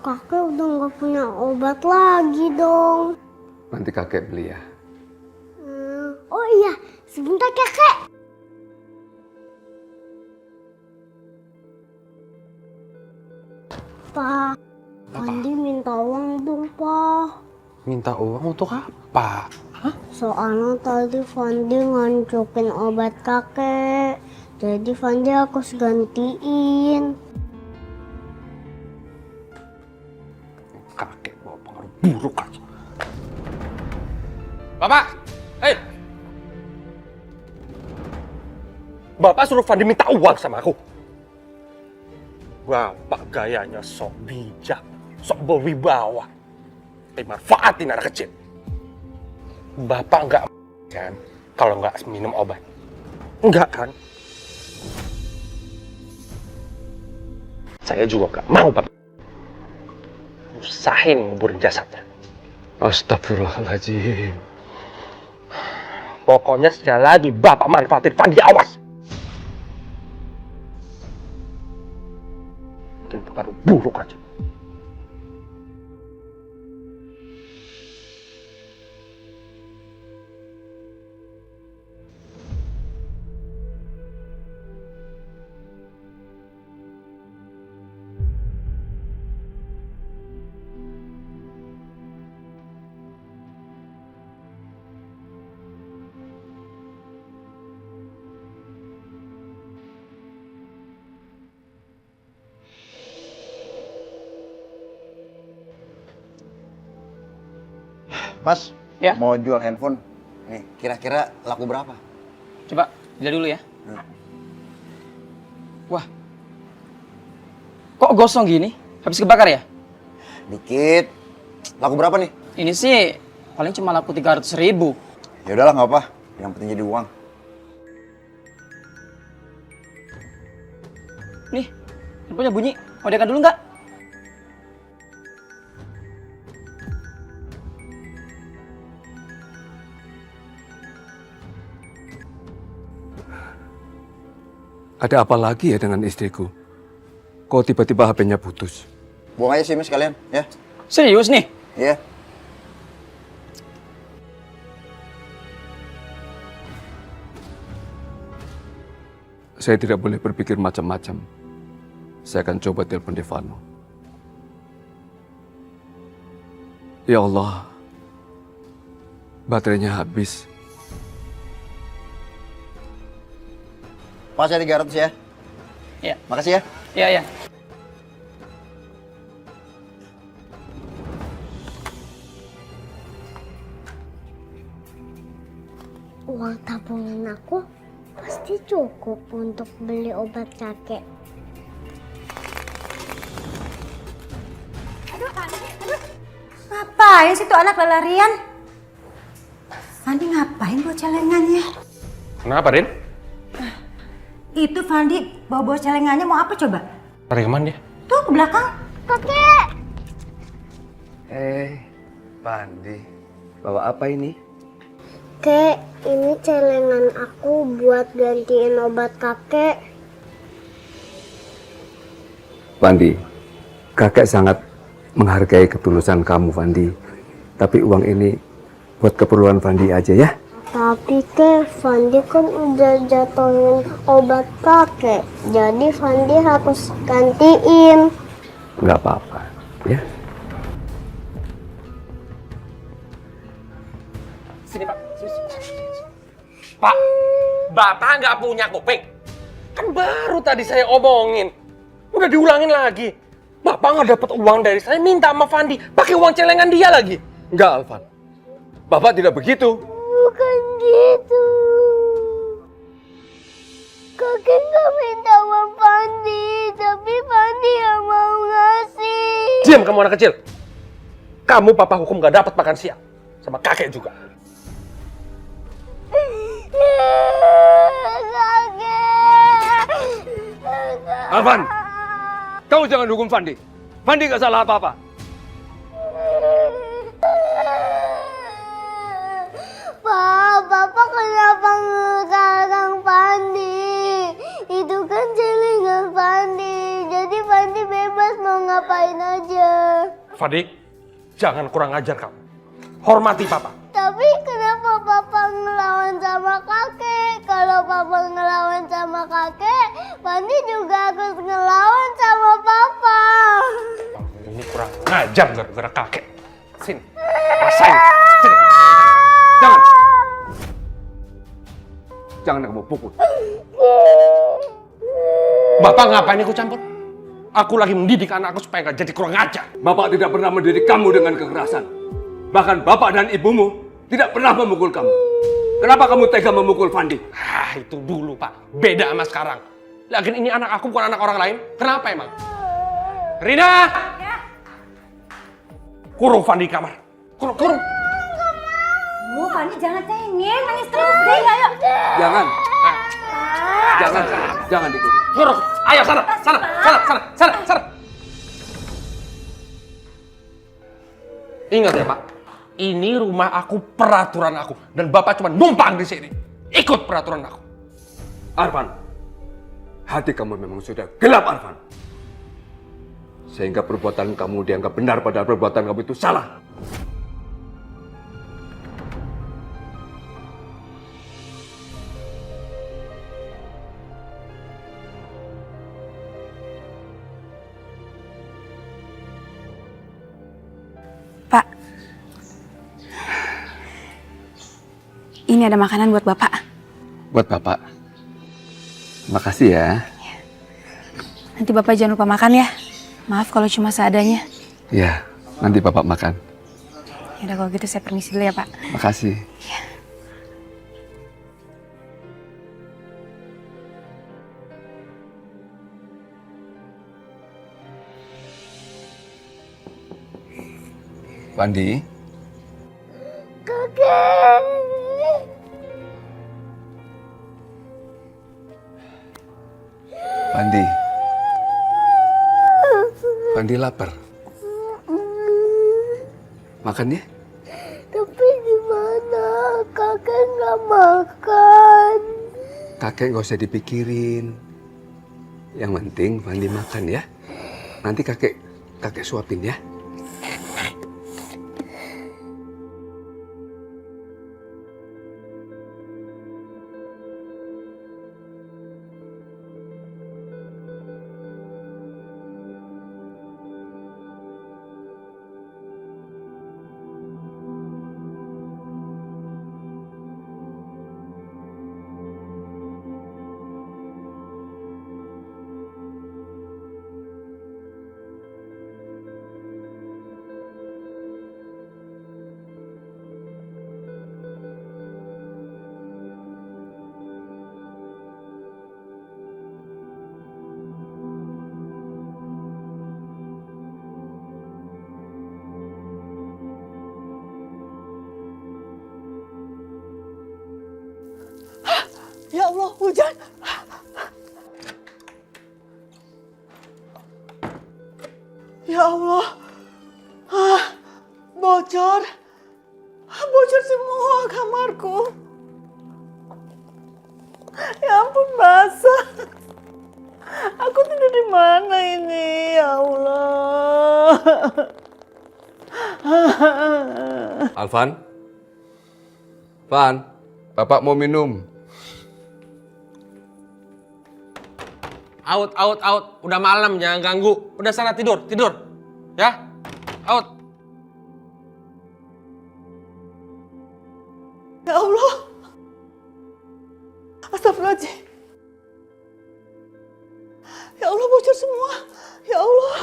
Kakek udah nggak punya obat lagi dong. Nanti kakek beli ya. Oh iya, sebentar ya, Kek. Pak, Fandi minta uang dong, Pak. Minta uang untuk apa? Soalnya tadi Fandi ngancukin obat kakek. Jadi Fandi harus gantiin. Kakek bawa pengaruh buruk aja. Bapak! Hei! Bapak suruh Fandi minta uang sama aku. Bapak gayanya sok bijak, sok berwibawa. Tapi manfaatin anak kecil. Bapak nggak kan kalau nggak minum obat? Enggak kan? Saya juga nggak mau, Bapak. Usahin nguburin jasadnya. Astagfirullahaladzim. Pokoknya sekali lagi Bapak manfaatin Fandi, awas. Bikin pengaruh buruk aja. Mas, Ya? mau jual handphone. Nih, kira-kira laku berapa? Coba, lihat dulu ya. Wah, kok gosong gini? Habis kebakar ya? Dikit. Laku berapa nih? Ini sih paling cuma laku 300.000. Ya udahlah nggak apa. Yang penting jadi uang. Nih, handphonenya bunyi. Mau dekan dulu nggak? Ada apa lagi ya dengan istriku? Kok tiba-tiba HP-nya putus? Buang aja SIM-nya sekalian, ya. Serius nih? Iya. Saya tidak boleh berpikir macam-macam. Saya akan coba telepon Devano. Ya Allah, baterainya habis. Pas ya 300 ya. Iya. Makasih ya. Iya, iya. Uang tabungan aku pasti cukup untuk beli obat kakek. Ngapain sih tuh anak lari-larian? Fandi ngapain bawa celengannya? Kenapa, Rin? Itu Fandi bawa celengannya mau apa coba? Lari kemana dia? Tuh ke belakang. Kakek! Pandi, bawa apa ini? Kek, ini celengan aku buat gantiin obat kakek. Pandi, kakek sangat menghargai ketulusan kamu, Fandi. Tapi uang ini buat keperluan Fandi aja ya. Tapi Kek, Fandi kan udah jatuhin obat kakek. Jadi Fandi harus gantiin. Nggak apa-apa, ya. Sini, Pak. Pak, Bapak nggak punya kuping. Kan baru tadi saya omongin. Udah diulangin lagi. Bapak nggak dapat uang dari saya, minta sama Fandi. Pakai uang celengan dia lagi. Enggak, Alvan. Bapak tidak begitu. Bukan gitu. Kakek nggak minta uang Fandi, tapi Fandi yang mau ngasih. Diam kamu anak kecil. Kamu papa hukum nggak dapat makan siang. Sama kakek juga. Alvan, kamu jangan hukum Fandi. Fandi nggak salah apa-apa. Bapak kenapa ngelarang Fandi? Itu kan celengan Fandi, jadi Fandi bebas mau ngapain aja. Fandi, jangan kurang ajar kamu. Hormati papa. Tapi kenapa Papa ngelawan sama kakek? Kalau Papa ngelawan sama kakek, Fandi juga harus ngelawan sama Papa. Ini kurang ngajar gara-gara kakek. Sini, rasain. Sini. Jangan. Jangan kamu pukul. Bapak ngapain ikut campur? Aku lagi mendidik anakku supaya nggak jadi kurang ajar. Bapak tidak pernah mendidik kamu dengan kekerasan. Bahkan bapak dan ibumu tidak pernah memukul kamu. Kenapa kamu tega memukul Fandi? Ah, itu dulu, Pak. Beda sama sekarang. Lagian ini anak aku bukan anak orang lain. Kenapa emang? Rina! Ya. Kurung Fandi di kamar. Kurung. Fandi jangan cengeng, nangis terus deh, ayo. Jangan. Jangan dikurung. Kurung. Ayo sana. Ingat ya, Pak. Ini rumah aku, peraturan aku, dan Bapak cuma numpang di sini. Ikut peraturan aku. Arfan, hati kamu memang sudah gelap, Arfan. Sehingga perbuatan kamu dianggap benar padahal perbuatan kamu itu salah. Pak, ini ada makanan buat Bapak. Buat Bapak. Makasih ya. Nanti Bapak jangan lupa makan ya. Maaf kalau cuma seadanya. Ya, nanti Bapak makan. Yaudah kalau gitu saya permisi dulu ya, Pak. Makasih. Fandi? Kakek. Fandi? Fandi lapar? Makan ya? Tapi gimana? Kakek nggak makan. Kakek nggak usah dipikirin. Yang penting Fandi makan ya. Nanti kakek suapin ya. Ya Allah, hujan. Ya Allah. Bocor. Bocor semua kamarku. Ya ampun, basah. Aku tidur di mana ini? Ya Allah. Alvan? Van, Bapak mau minum. Out. Udah malam, jangan ganggu. Udah sana tidur. Ya? Out. Ya Allah. Astagfirullahaladzim. Ya Allah, bocor semua. Ya Allah.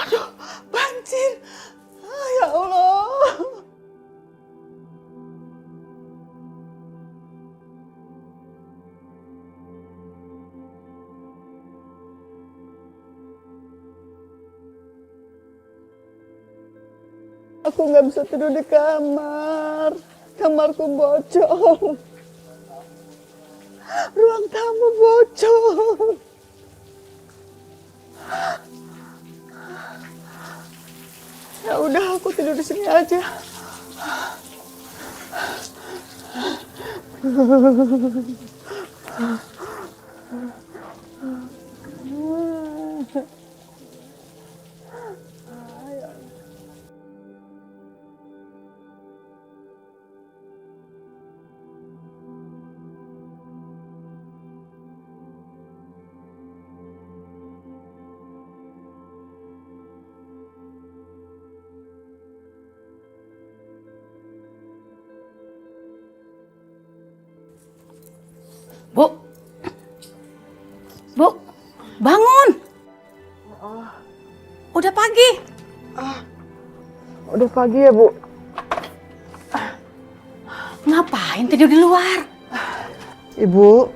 Aduh, banjir. Ya Allah. Aku nggak bisa tidur di kamar. Kamarku bocor. Ruang tamu bocor. Ya udah, aku tidur di sini aja. Bu, bangun. Udah pagi. Udah pagi ya, Bu. Ngapain tidur di luar? Ibu,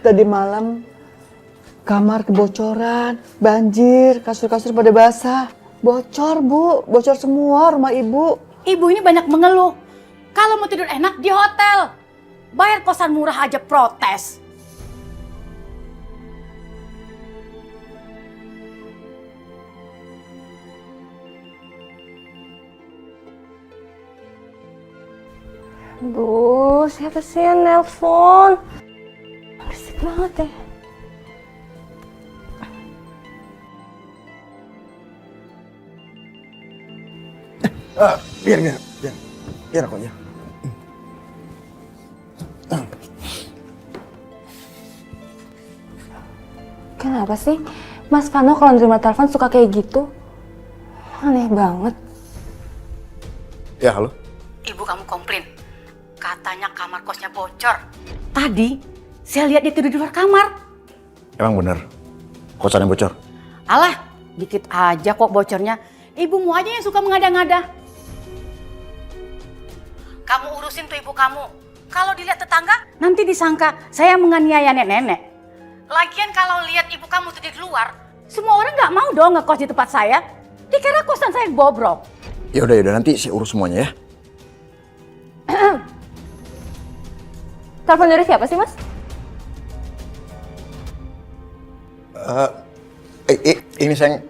tadi malam kamar kebocoran, banjir, kasur-kasur pada basah. Bocor, Bu. Bocor semua rumah Ibu. Ibu ini banyak mengeluh. Kalau mau tidur enak di hotel. Bayar kosan murah aja protes. Aduh, siapa sih yang nelpon? Berisik banget ya. Biar aku aja. Kenapa sih Mas Vano kalau nerima telepon suka kayak gitu? Aneh banget. Ya, halo? Ibu kamu komplain. Katanya kamar kosnya bocor. Tadi saya lihat dia tidur di luar kamar. Emang bener? Kosannya bocor? Alah, dikit aja kok bocornya. Ibumu aja yang suka mengada-ngada. Kamu urusin tuh ibu kamu. Kalau dilihat tetangga, nanti disangka saya menganiaya nenek-nenek. Lagian kalau lihat ibu kamu tidur di luar, Semua orang nggak mau dong ngekos di tempat saya. Dikira kosan saya bobrok. Ya udah nanti saya urus semuanya ya. Telepon dari siapa sih, Mas? Ini sayang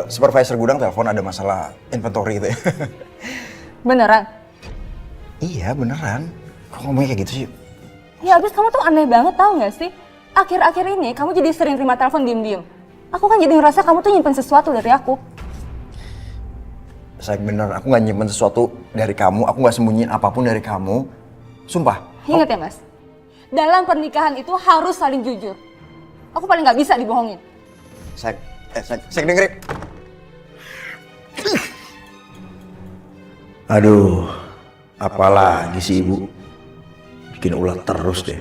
supervisor gudang telepon ada masalah inventory gitu ya. Beneran? Iya beneran. Kok ngomongnya kayak gitu sih? Ya abis kamu tuh aneh banget tau gak sih? Akhir-akhir ini kamu jadi sering terima telepon diem-diem. Aku kan jadi ngerasa kamu tuh nyimpen sesuatu dari aku. Sayang bener, aku gak nyimpen sesuatu dari kamu. Aku gak sembunyiin apapun dari kamu. Sumpah. Ingat ya Mas, dalam pernikahan itu harus saling jujur. Aku paling gak bisa dibohongin. Sayang dengerin. Aduh, apalagi si ibu. Bikin ulah terus deh.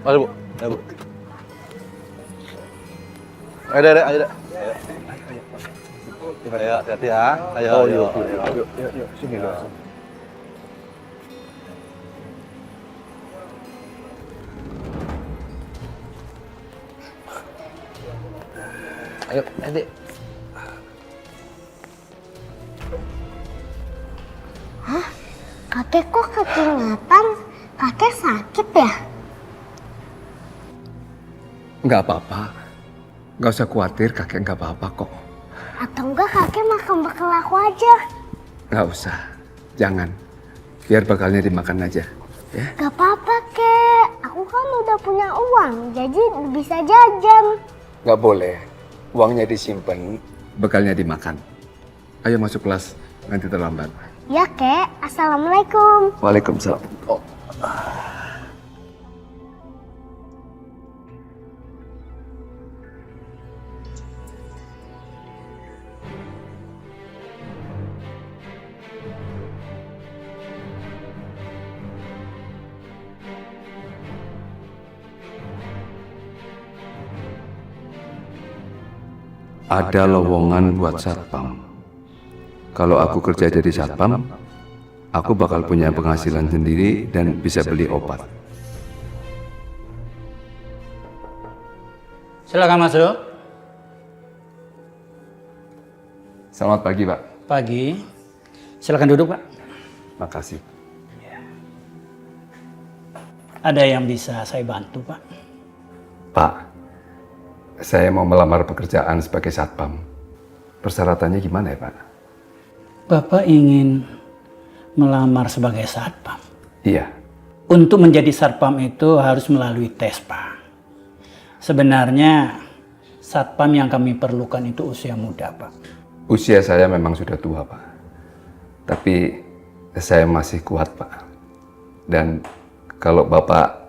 Ayo Bu, ayo Bu. Ayo, ayo. Ayo, hati-hati ya. Ayo. Yuk, sini dong. Ayo, adik. Hah? Kakek kok ketinggalan? Kakek sakit ya? Nggak apa-apa. Nggak usah khawatir, kakek nggak apa-apa kok. Atau enggak kakek makan bekal aku aja? Nggak usah. Jangan. Biar bekalnya dimakan aja. Ya? Gak apa-apa kek. Aku kan udah punya uang, jadi bisa jajan. Nggak boleh. Uangnya disimpan, bekalnya dimakan. Ayo masuk kelas, nanti terlambat. Ya kek, assalamualaikum. Waalaikumsalam. Oh. Ada lowongan buat satpam. Kalau aku kerja jadi satpam, aku bakal punya penghasilan sendiri dan bisa beli obat. Silakan masuk. Selamat pagi, Pak. Pagi. Silakan duduk, Pak. Makasih. Ada yang bisa saya bantu, Pak? Pak, saya mau melamar pekerjaan sebagai satpam. Persyaratannya gimana ya, Pak? Bapak ingin melamar sebagai satpam? Iya. Untuk menjadi satpam itu harus melalui tes, Pak. Sebenarnya satpam yang kami perlukan itu usia muda, Pak. Usia saya memang sudah tua, Pak. Tapi saya masih kuat, Pak. Dan kalau Bapak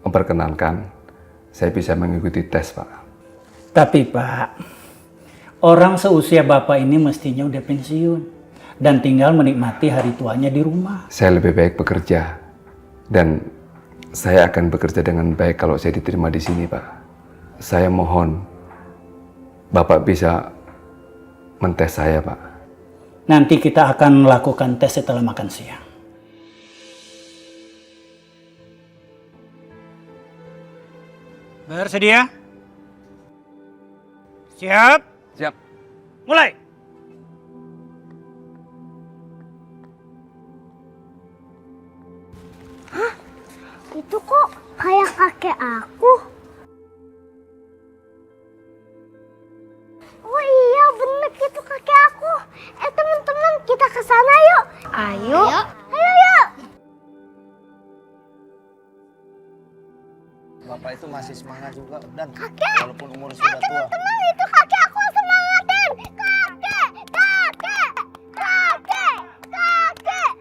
memperkenankan, saya bisa mengikuti tes, Pak. Tapi, Pak, orang seusia Bapak ini mestinya udah pensiun dan tinggal menikmati hari tuanya di rumah. Saya lebih baik bekerja. Dan saya akan bekerja dengan baik kalau saya diterima di sini, Pak. Saya mohon Bapak bisa mentes saya, Pak. Nanti kita akan melakukan tes setelah makan siang. Bersedia? Siap? Siap. Mulai! Hah? Itu kok kayak kakek aku? Oh iya bener itu kakek aku. Teman-teman kita ke sana yuk. Ayo. Ayo yuk. Bapak itu masih semangat juga dan Kakek. walaupun umur sudah tua. Teman-teman itu kakek aku semangat Den. Kakek. Kakek. Kakek. Kakek.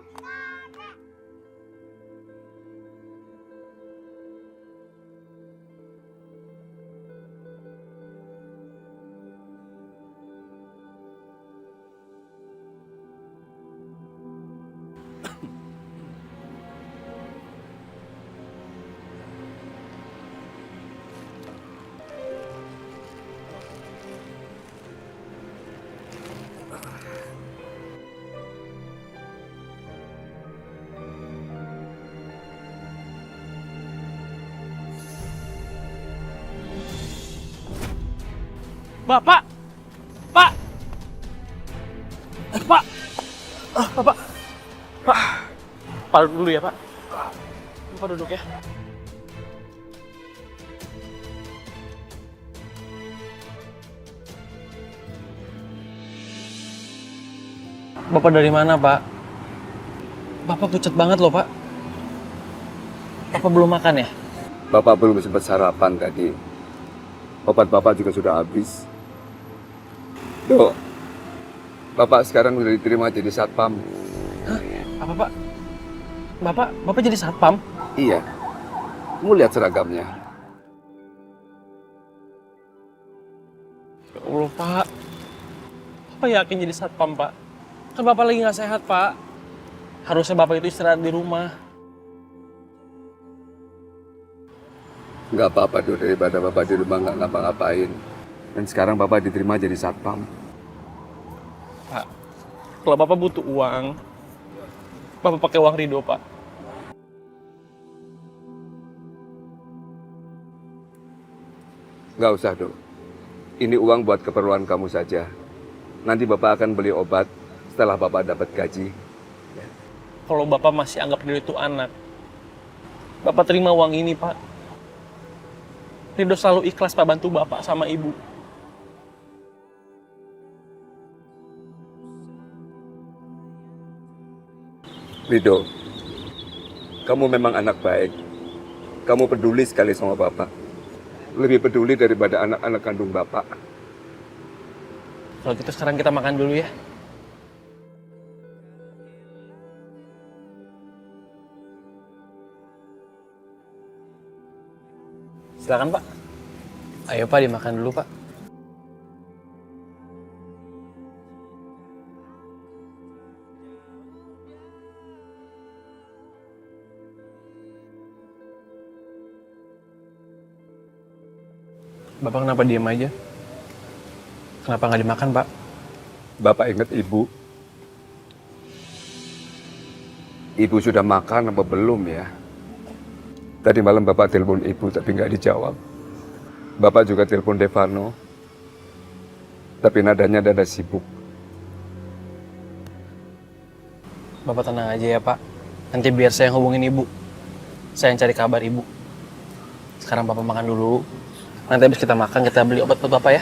Bapak! Pak! Pak! Bapak! Pak! Pak dulu ya, Pak. Bapak duduk ya. Bapak dari mana, Pak? Bapak pucat banget loh, Pak. Bapak belum makan ya? Bapak belum sempat sarapan tadi. Obat Bapak juga sudah habis. Dok, Bapak sekarang udah diterima jadi satpam. Hah? Apa, Pak? Bapak jadi satpam? Iya. Kamu lihat seragamnya. Ya Allah, Pak. Bapak yakin jadi satpam, Pak? Kan Bapak lagi nggak sehat, Pak. Harusnya Bapak itu istirahat di rumah. Nggak apa-apa, Dok, daripada Bapak di rumah nggak ngapa-ngapain. Dan sekarang Bapak diterima jadi satpam. Pak, kalau Bapak butuh uang, Bapak pakai uang Ridho, Pak. Nggak usah, Dok. Ini uang buat keperluan kamu saja. Nanti Bapak akan beli obat setelah Bapak dapat gaji. Kalau Bapak masih anggap Ridho itu anak, Bapak terima uang ini, Pak. Ridho selalu ikhlas, Pak, bantu Bapak sama Ibu. Ridho, kamu memang anak baik. Kamu peduli sekali sama Bapak. Lebih peduli daripada anak-anak kandung Bapak. Kalau gitu sekarang kita makan dulu ya. Silakan, Pak. Ayo, Pak, dimakan dulu, Pak. Bapak kenapa diam aja? Kenapa nggak dimakan, Pak? Bapak ingat Ibu. Ibu sudah makan apa belum ya? Tadi malam Bapak telepon Ibu tapi nggak dijawab. Bapak juga telepon Devano. Tapi nadanya dada sibuk. Bapak tenang aja ya, Pak. Nanti biar saya yang hubungin Ibu. Saya yang cari kabar Ibu. Sekarang Bapak makan dulu. Nanti habis kita makan, kita beli obat buat Bapak ya.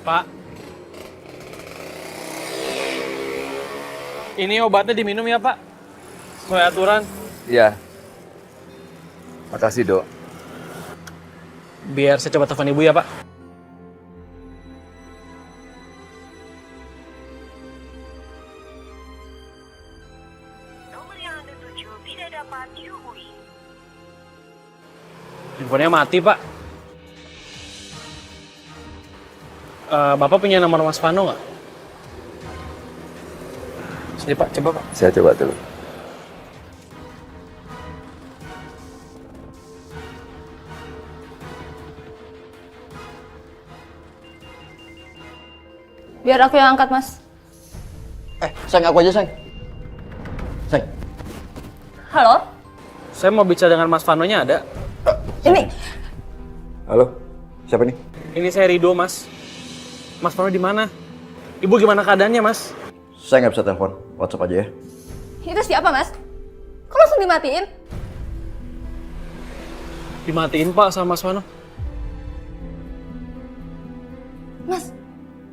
Pak, ini obatnya diminum ya, Pak? Sesuai aturan. Iya. Makasih, Dok. Biar saya coba telepon Ibu ya, Pak. Nomor yang Anda tuju tidak dapat dihubungi. Handphonenya mati, Pak. Bapak punya nomor Mas Vano nggak? Sini, Pak. Coba, Pak. Saya coba dulu. Biar aku yang angkat, Mas. Sayang, aku aja, sayang. Sayang. Halo? Saya mau bicara dengan Mas Vanonya ada? Ini. Halo, siapa nih? Ini saya Ridho, Mas. Mas Vano di mana? Ibu gimana keadaannya, Mas? Saya nggak bisa telepon, WhatsApp aja ya. Itu siapa, Mas? Kok langsung dimatiin? Dimatiin, Pak, sama Mas Vano. Mas,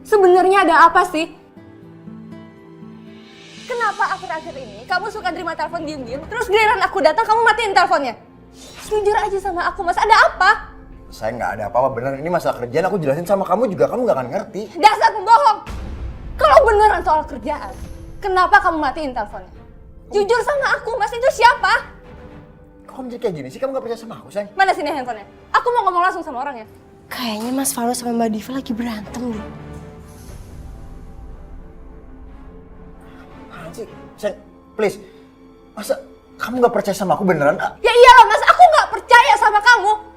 sebenarnya ada apa sih? Kenapa akhir-akhir ini kamu suka terima telepon diem-diem, terus giliran aku datang kamu matiin teleponnya? Jujur aja sama aku, Mas, ada apa? Saya nggak ada apa-apa, beneran. Ini masalah kerjaan, aku jelasin sama kamu juga, kamu nggak akan ngerti. Dasar pembohong! Kalau beneran soal kerjaan, kenapa kamu matiin teleponnya? Jujur sama aku, Mas, itu siapa? Kok kamu jadi kayak gini sih? Kamu nggak percaya sama aku, sayang? Mana sini handphonenya? Aku mau ngomong langsung sama orangnya. Kayaknya Mas Vano sama Mbak Diva lagi berantem deh. Apaan sih? Sayang, please. Masa kamu nggak percaya sama aku beneran? Ya iyalah, Mas, aku nggak percaya sama kamu.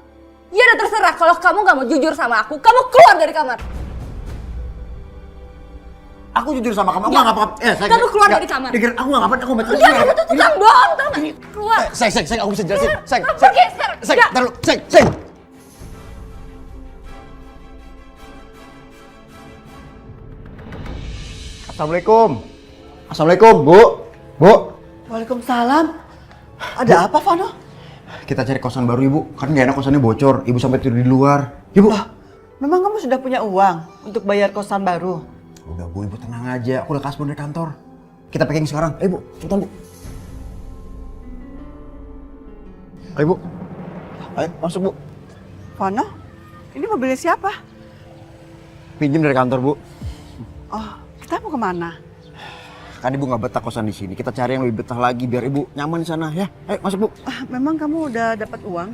Ya udah terserah, kalau kamu nggak mau jujur sama aku, kamu keluar dari kamar. Aku jujur sama kamu, aku nggak ngapa. Kamu keluar dari kamar. Dengar, aku nggak ngapa. Aku nggak Enggak, kamu tuh tukang bohong, tau nggak? Keluar. Seng, aku bisa jelasin. Seng, Pergi sekarang. Enggak. taruh, seng. Assalamualaikum, Bu. Waalaikumsalam. Ada apa, Vano? Kita cari kosan baru, Ibu. Kan nggak enak kosannya bocor. Ibu sampai tidur di luar. Ibu. Memang kamu sudah punya uang untuk bayar kosan baru? Udah, Bu. Ibu tenang aja. Aku udah kasbon dari kantor. Kita packing sekarang. Ayo, Bu. Cepetan, Bu. Ayo, Bu. Ayo, masuk, Bu. Vano, ini mobilnya siapa? Pinjam dari kantor, Bu. Oh, kita mau kemana? Kan Ibu nggak betah kosan di sini. Kita cari yang lebih betah lagi biar Ibu nyaman di sana, ya. Ayo, masuk, Bu. Memang kamu udah dapat uang?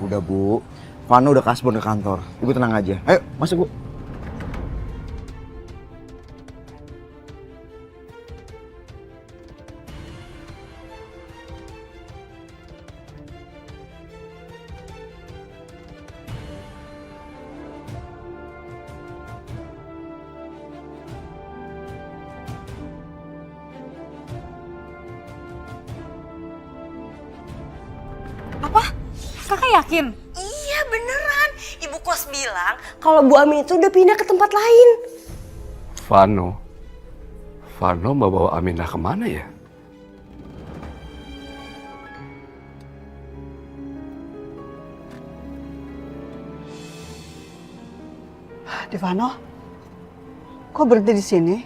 Udah, Bu. Vano udah kasbon ke kantor. Ibu tenang aja. Ayo, masuk, Bu. Apa? Kakak yakin? Iya beneran. Ibu kos bilang kalau Bu Amin itu udah pindah ke tempat lain. Vano mau bawa Aminah kemana ya? Devano, kok berhenti di sini?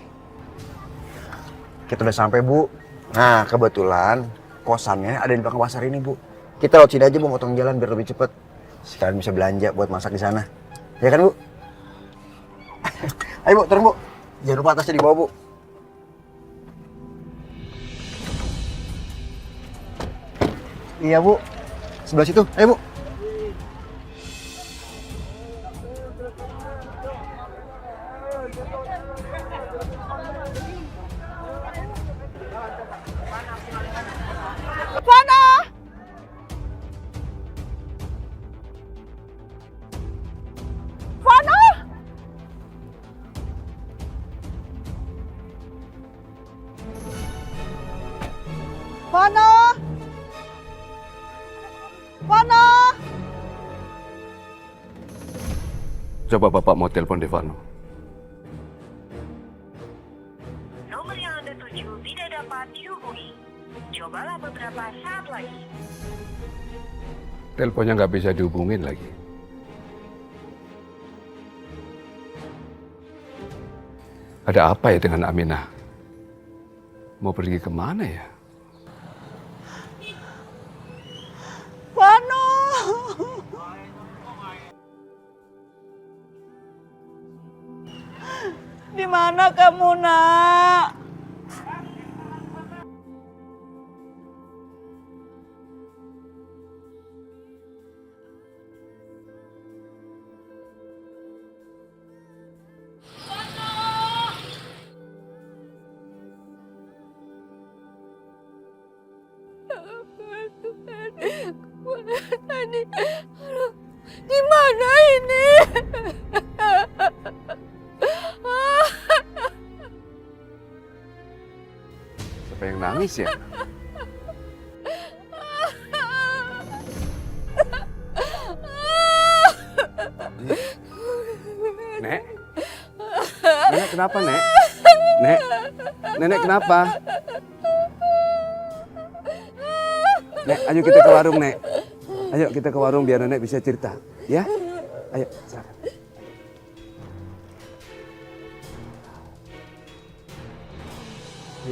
Kita udah sampai, Bu. Nah, kebetulan kosannya ada di belakang pasar ini, Bu. Kita lewat sini aja, Bu, motong jalan biar lebih cepet. Sekalian bisa belanja buat masak di sana. Ya kan, Bu? Ayo, Bu, turun, Bu. Jangan lupa atasnya di bawah, Bu. Iya, Bu. Sebelah situ. Ayo, Bu. Vano! Vano! Vano! Vano! Coba Bapak mau telepon Devano. Nomor yang Anda tuju tidak dapat dihubungi. Cobalah beberapa saat lagi. Teleponnya nggak bisa dihubungin lagi. Ada apa ya dengan Aminah? Mau pergi kemana ya? Vano! Di mana kamu, Nak? Tadi, aduh, di mana ini? Siapa yang nangis ya? Nek? Nenek kenapa, Nek? Nek? Nenek kenapa? Nek, ayo kita ke warung, Nek. Ayo kita ke warung biar Nenek bisa cerita, ya? Ayo, silakan.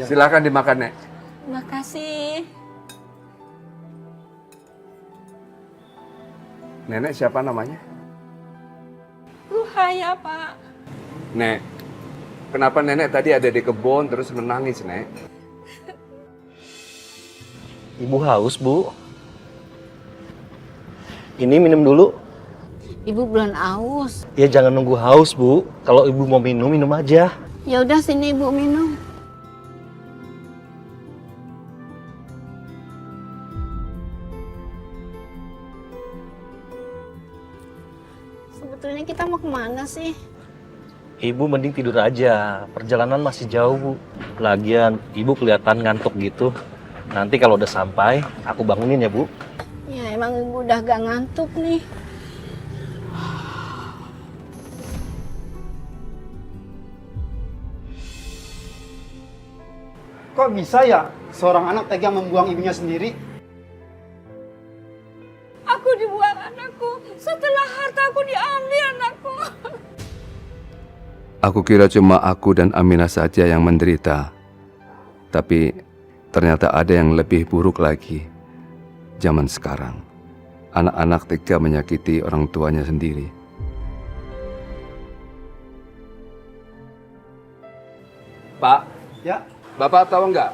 Silakan dimakan, Nek. Makasih. Nenek siapa namanya? Ruhaya, Pak. Nek, kenapa Nenek tadi ada di kebun terus menangis, Nek? Ibu haus, Bu. Ini minum dulu. Ibu belum aus. Ya jangan nunggu haus, Bu. Kalau Ibu mau minum, minum aja. Ya udah sini Ibu minum. Sebetulnya kita mau kemana sih? Ibu mending tidur aja. Perjalanan masih jauh, Bu. Lagian Ibu kelihatan ngantuk gitu. Nanti kalau udah sampai, aku bangunin ya, Bu. Ya emang ibu udah gak ngantuk nih. Kok bisa ya seorang anak tega membuang ibunya sendiri? Aku dibuang anakku setelah hartaku diambil anakku. Aku kira cuma aku dan Aminah saja yang menderita. Tapi ternyata ada yang lebih buruk lagi. Zaman sekarang, anak-anak tega menyakiti orang tuanya sendiri. Pak, Ya. Bapak tahu nggak?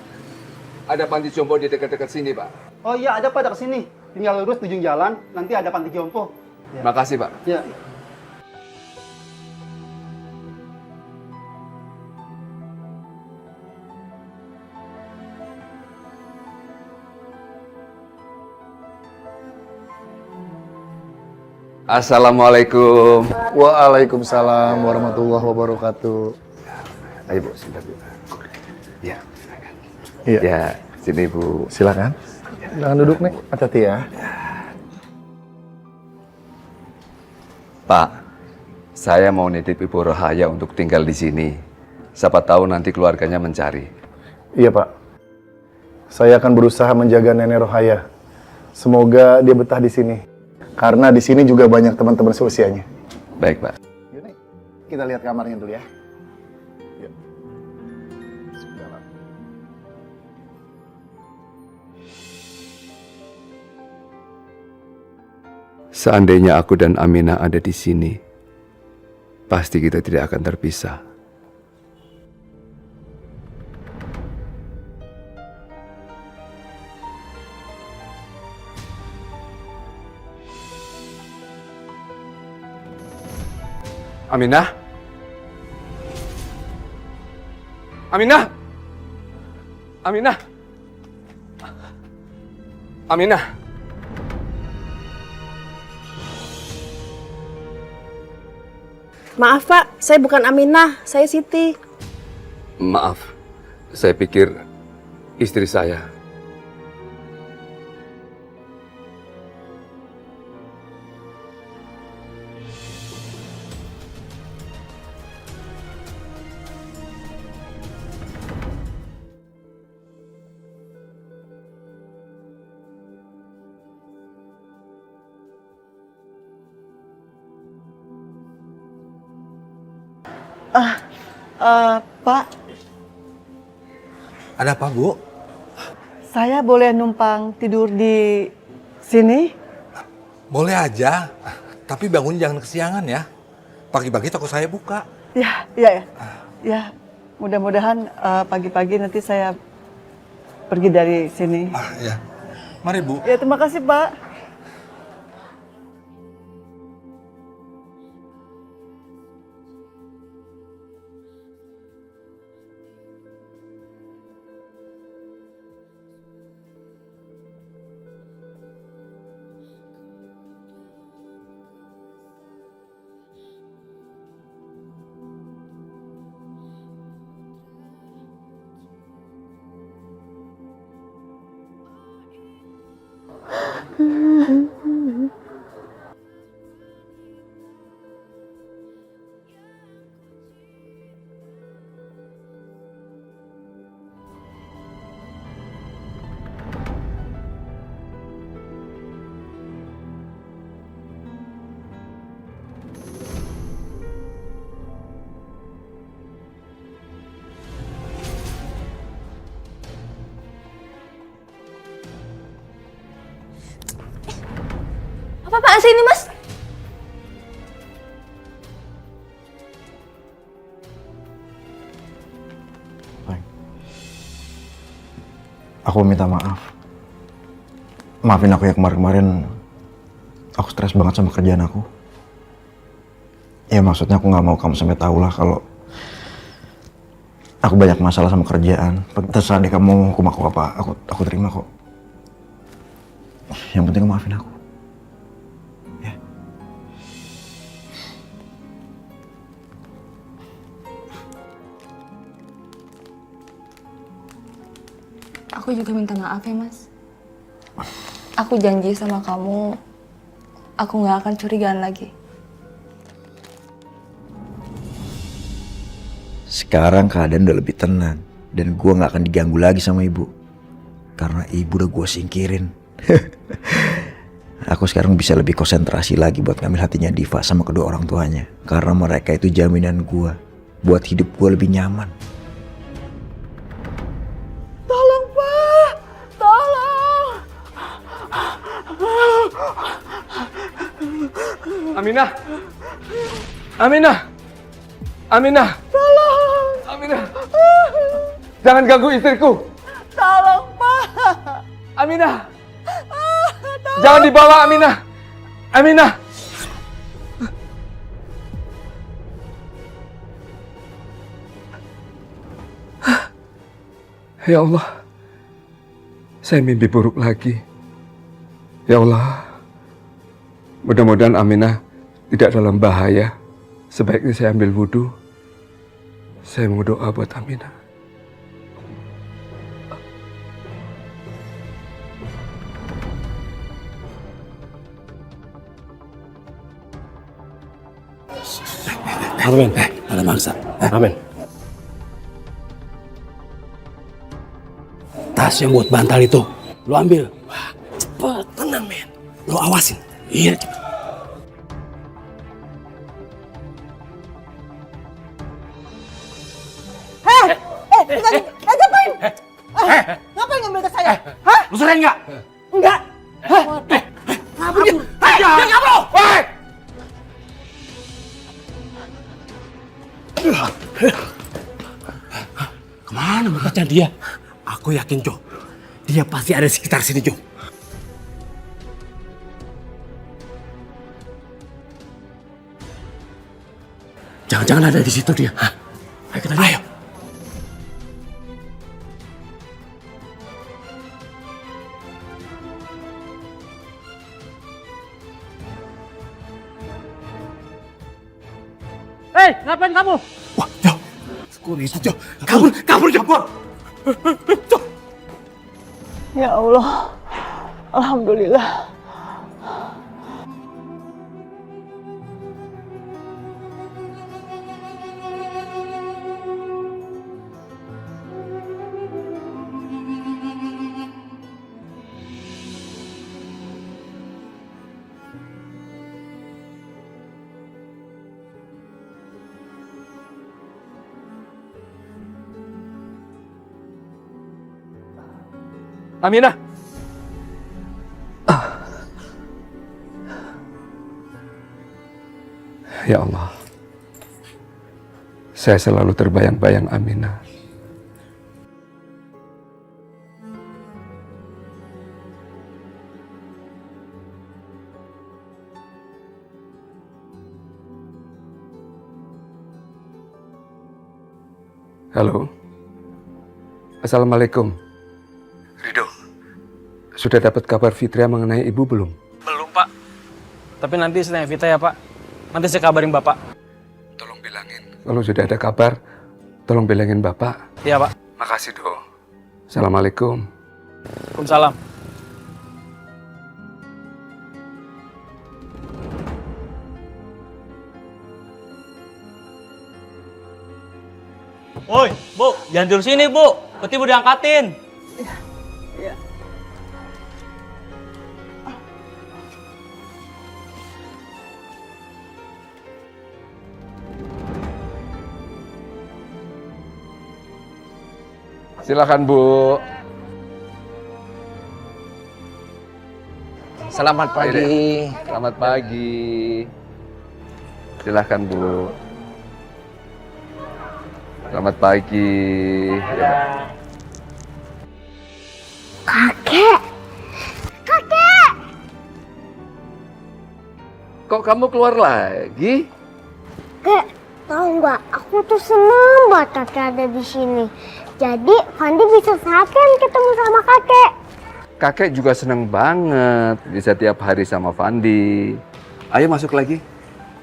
Ada panti jompo di dekat-dekat sini, Pak. Oh iya, ada Pak dekat sini. Tinggal lurus di ujung jalan, nanti ada panti jompo. Ya. Makasih, Pak. Ya. Assalamualaikum. Waalaikumsalam warahmatullahi wabarakatuh. Ayo, Bu, sebentar, Bu. Ya, silakan. Iya. Ya, sini, Bu. Silakan. Jangan duduk nih, hati-hati ya. Pak, saya mau nitip Ibu Rohaya untuk tinggal di sini. Siapa tahu nanti keluarganya mencari. Iya, Pak. Saya akan berusaha menjaga Nenek Rohaya. Semoga dia betah di sini. Karena di sini juga banyak teman-teman seusianya. Baik, Pak. Yuk, kita lihat kamarnya dulu ya. Yuk. Seandainya aku dan Aminah ada di sini, pasti kita tidak akan terpisah. Aminah? Aminah? Aminah? Aminah? Maaf Pak, saya bukan Aminah, saya Siti. Maaf, saya pikir istri saya. Pak, Ada apa, Bu? saya boleh numpang tidur di sini? Boleh aja, tapi bangun jangan kesiangan ya. Pagi-pagi toko saya buka. Ya, iya ya. Ya, mudah-mudahan pagi-pagi nanti saya pergi dari sini. Ya, mari Bu. Ya, terima kasih Pak. Apa-apaan sih ini, Mas? Aku minta maaf. Maafin aku ya kemarin-kemarin aku stres banget sama kerjaan aku. Ya maksudnya aku nggak mau kamu sampai tahu lah kalau aku banyak masalah sama kerjaan. Terserah deh kamu hukum aku apa, aku terima kok. Yang penting kamu maafin aku. Ya. Aku juga minta maaf ya, Mas. Aku janji sama kamu, aku nggak akan curigaan lagi. Sekarang keadaan udah lebih tenang dan gue nggak akan diganggu lagi sama ibu karena ibu udah gue singkirin. Aku sekarang bisa lebih konsentrasi lagi buat ngambil hatinya Diva sama kedua orang tuanya karena mereka itu jaminan gue buat hidup gue lebih nyaman. Tolong, Pak! Tolong! Aminah! Aminah! Aminah! Tolong! Aminah! Jangan ganggu istriku! Tolong, Pak! Aminah! Jangan dibawa, Aminah! Aminah! Ya Allah, saya mimpi buruk lagi. Ya Allah, mudah-mudahan Aminah tidak dalam bahaya. Sebaiknya saya ambil wudhu. Saya mau doa buat Aminah. Amin. Ada maksa. Amin. Tas yang buat bantal itu, lo ambil. Wah, cepet, tenang men. Lo awasin. Iya, cepet. Ngapain? Ngapain ngambil ke saya? Hah? Lo sering nggak? Enggak. Hah? Kabur dia. Kabur. Kemana mereka dia? Aku yakin, Jo. Dia pasti ada di sekitar sini, Jo. Jangan-jangan ada di situ dia. Hah? Ayo kita lihat. Ayo. Hei, ngapain kamu? Wah, Jo. Skor itu, Jo. Kabur, kabur, kabur. Jo. Ya Allah. Alhamdulillah. Aminah! Ya Allah, saya selalu terbayang-bayang Aminah. Halo, Assalamualaikum. Rido, sudah dapat kabar Fitria mengenai ibu belum? Belum, Pak. Tapi nanti saya tanya Vita ya, Pak. Nanti saya kabarin Bapak. Tolong bilangin. Kalau sudah ada kabar, tolong bilangin Bapak. Iya, Pak. Makasih, Do. Assalamualaikum. Waalaikumsalam. Woi, Bu, jangan tidur sini, Bu. Peti mau diangkatin. Iya. Silakan, Bu. Selamat pagi. Selamat pagi. Silakan, Bu. Selamat pagi. Kakek! Kakek! Kok kamu keluar lagi? Kek, tahu nggak? Aku tuh seneng banget kakek ada di sini. Jadi Fandi bisa seharian ketemu sama kakek. Kakek juga seneng banget bisa tiap hari sama Fandi. Ayo masuk lagi.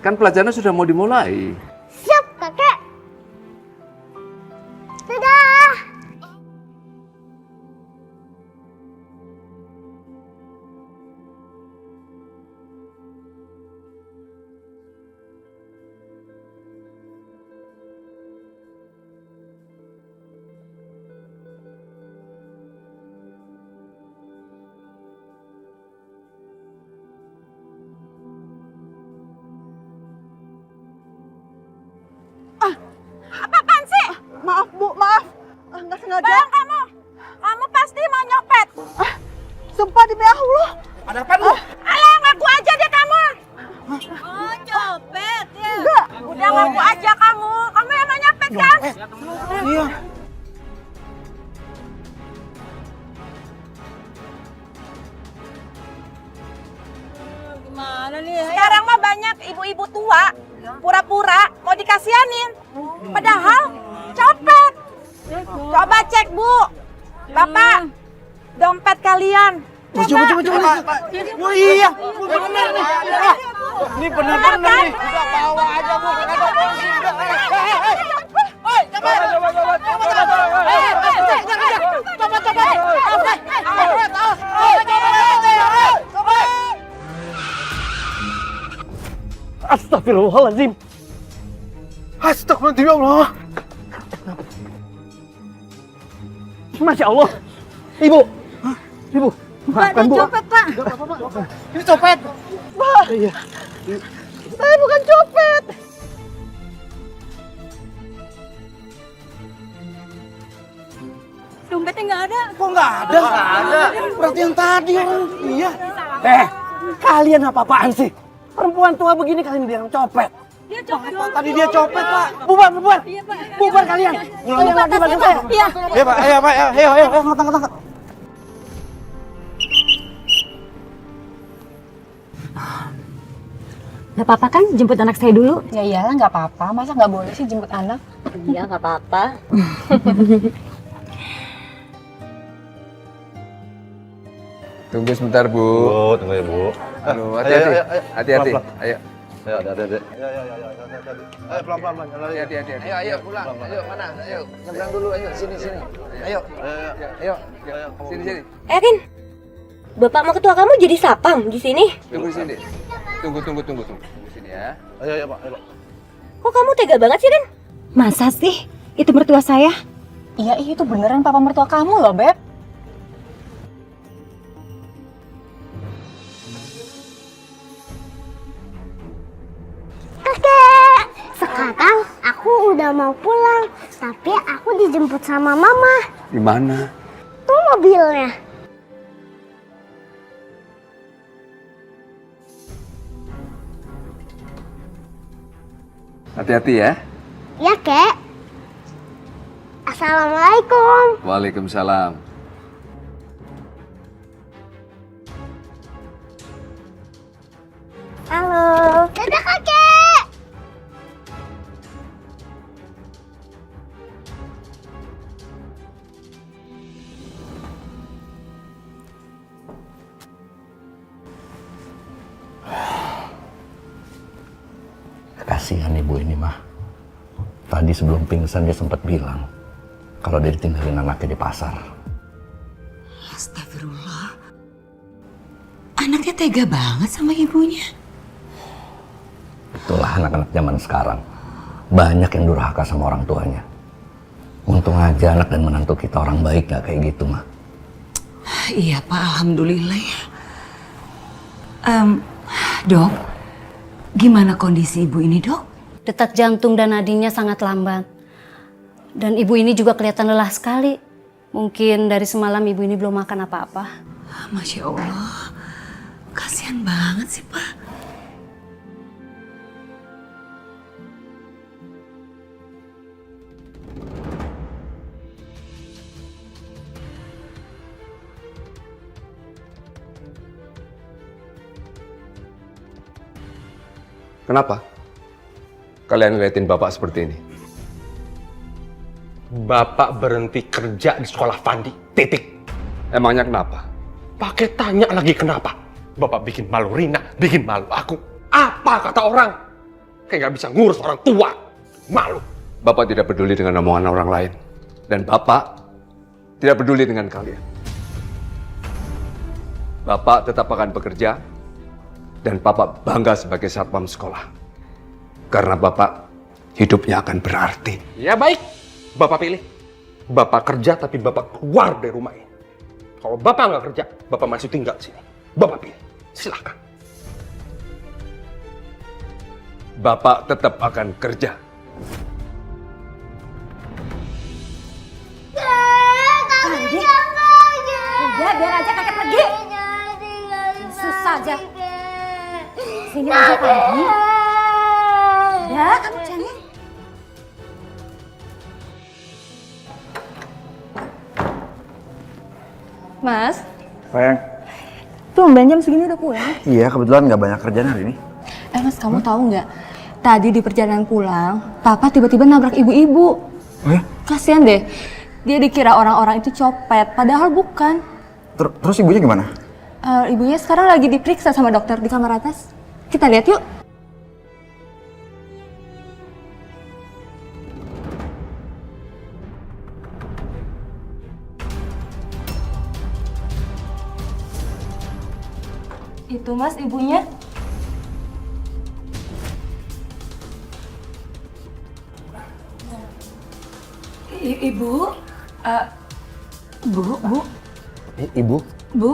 Kan pelajaran sudah mau dimulai. Siap, kakek. Dadah. Maaf Bu, maaf. Nggak sengaja. Bang, kamu pasti mau nyopet. Sumpah demi Allah. Ada apa lu? Alah, ngaku aja deh kamu. Oh, nyopet ya? Enggak. Udah ngaku aja kamu. Kamu emang nyopet kan? Iya. Gimana nih? Sekarang mah banyak ibu-ibu tua pura-pura mau dikasihanin. Padahal copet. Coba cek, Bu. Bapak, dompet kalian. Coba. Oh iya, bener nih. Ini bener-bener nih. Udah bawa aja Bu, kagak ada polisi. Hei, coba. Astagfirullahaladzim. Astagfirullahaladzim ya Allah. Masya Allah. Ibu. Ibu. Maafkan Bu. Copet, Pak. Ini copet. Pak. Iya. Saya bukan copet. Dompetnya nggak ada. Kok nggak ada? Nggak ada. Berarti yang tadi yang iya. Kalian apa-apaan sih? Perempuan tua begini kalian bilang copet. Dia copet. Tadi dia copet, Pak. Bubar. Bubar kalian. Ulangin lagi bantu saya. Iya. Iya, Pak. Ayo, Pak. Ayo. Angkat. Nggak apa-apa kan jemput anak saya dulu? Ya iyalah nggak apa-apa, masa nggak boleh sih jemput anak? Iya, nggak apa-apa. Tunggu sebentar, Bu. Tunggu ya, Bu. Halo, hati-hati. Hati-hati. Ayo. Ayo, ada. Ayo, pelan-pelan. Hati-hati. Ayo, pulang. Ayo, mana? Ayo, nyebrang dulu. Ayo, sini. Ayo. Sini. Rin, bapak mau ketua kamu jadi sapam di sini? Tunggu di sini. Tunggu. Tunggu di sini ya. Ayo, Pak. Ayo, Pak. Kok kamu tega banget sih, Rin? Masa sih? Itu mertua saya? Iya, itu beneran papa mertua kamu loh, Beb. Kakek, sekarang aku udah mau pulang, tapi aku dijemput sama mama. Di mana? Tuh mobilnya. Hati-hati ya. Ya, Kek. Assalamualaikum. Waalaikumsalam. Halo. Dadah, Kakek. Kasihan ibu ini mah. Tadi sebelum pingsan dia sempat bilang kalau dia ditinggalin anaknya di pasar. Astagfirullah. Anaknya tega banget sama ibunya. Itulah anak-anak zaman sekarang. Banyak yang durhaka sama orang tuanya. Untung aja anak dan menantu kita orang baik gak kayak gitu mah. Iya Pak, alhamdulillah ya. Dok, gimana kondisi ibu ini, Dok? Detak jantung dan nadinya sangat lambat. Dan ibu ini juga kelihatan lelah sekali. Mungkin dari semalam ibu ini belum makan apa-apa. Masya Allah, kasihan banget sih Pak. Kenapa? Kalian ngeliatin bapak seperti ini? Bapak berhenti kerja di sekolah Fandi. Titik. Emangnya kenapa? Pakai tanya lagi kenapa? Bapak bikin malu Rina, bikin malu aku. Apa kata orang? Kayak nggak bisa ngurus orang tua. Malu. Bapak tidak peduli dengan omongan orang lain. Dan Bapak tidak peduli dengan kalian. Bapak tetap akan bekerja. Dan Bapak bangga sebagai satpam sekolah. Karena Bapak hidupnya akan berarti. Ya baik. Bapak pilih. Bapak kerja tapi Bapak keluar dari rumah ini. Kalau Bapak nggak kerja, Bapak masih tinggal di sini. Bapak pilih. Silahkan. Bapak tetap akan kerja. biar aja kakek pergi. Susah aja. Sini aja Fandi. Udah, kamu jangan. Mas, Sayang. tumben jam segini udah pulang. Iya, kebetulan nggak banyak kerjaan hari ini. Mas, kamu tahu nggak? Tadi di perjalanan pulang, Papa tiba-tiba nabrak ibu-ibu. Oh ya? Kasian deh. Dia dikira orang-orang itu copet, padahal bukan. Terus ibunya gimana? Ibunya sekarang lagi diperiksa sama dokter di kamar atas. Kita lihat yuk. Itu Mas ibunya. Ibu, Bu. Ibu? Bu.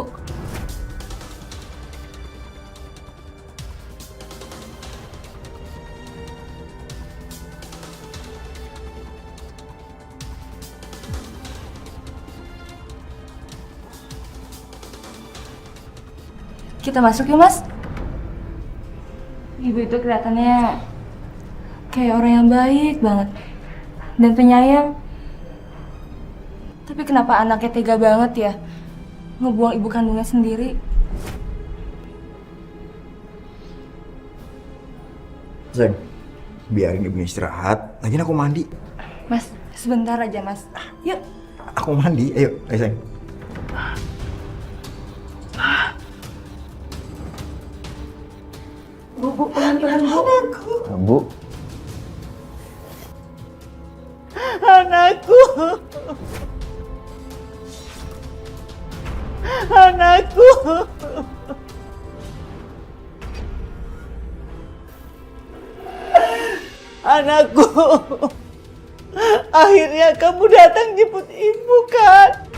Kita masuk yuk, Mas. Ibu itu kelihatannya kayak orang yang baik banget dan penyayang. Tapi kenapa anaknya tega banget ya ngebuang ibu kandungnya sendiri? Sayang, biarin ibunya istirahat. Lagian aku mandi. Mas, sebentar aja, Mas. Yuk. Aku mandi. Ayo sayang. Bu, pelan-pelan, Bu. Bu. Anakku. Anakku. Anakku. Akhirnya kamu datang jemput ibu kan?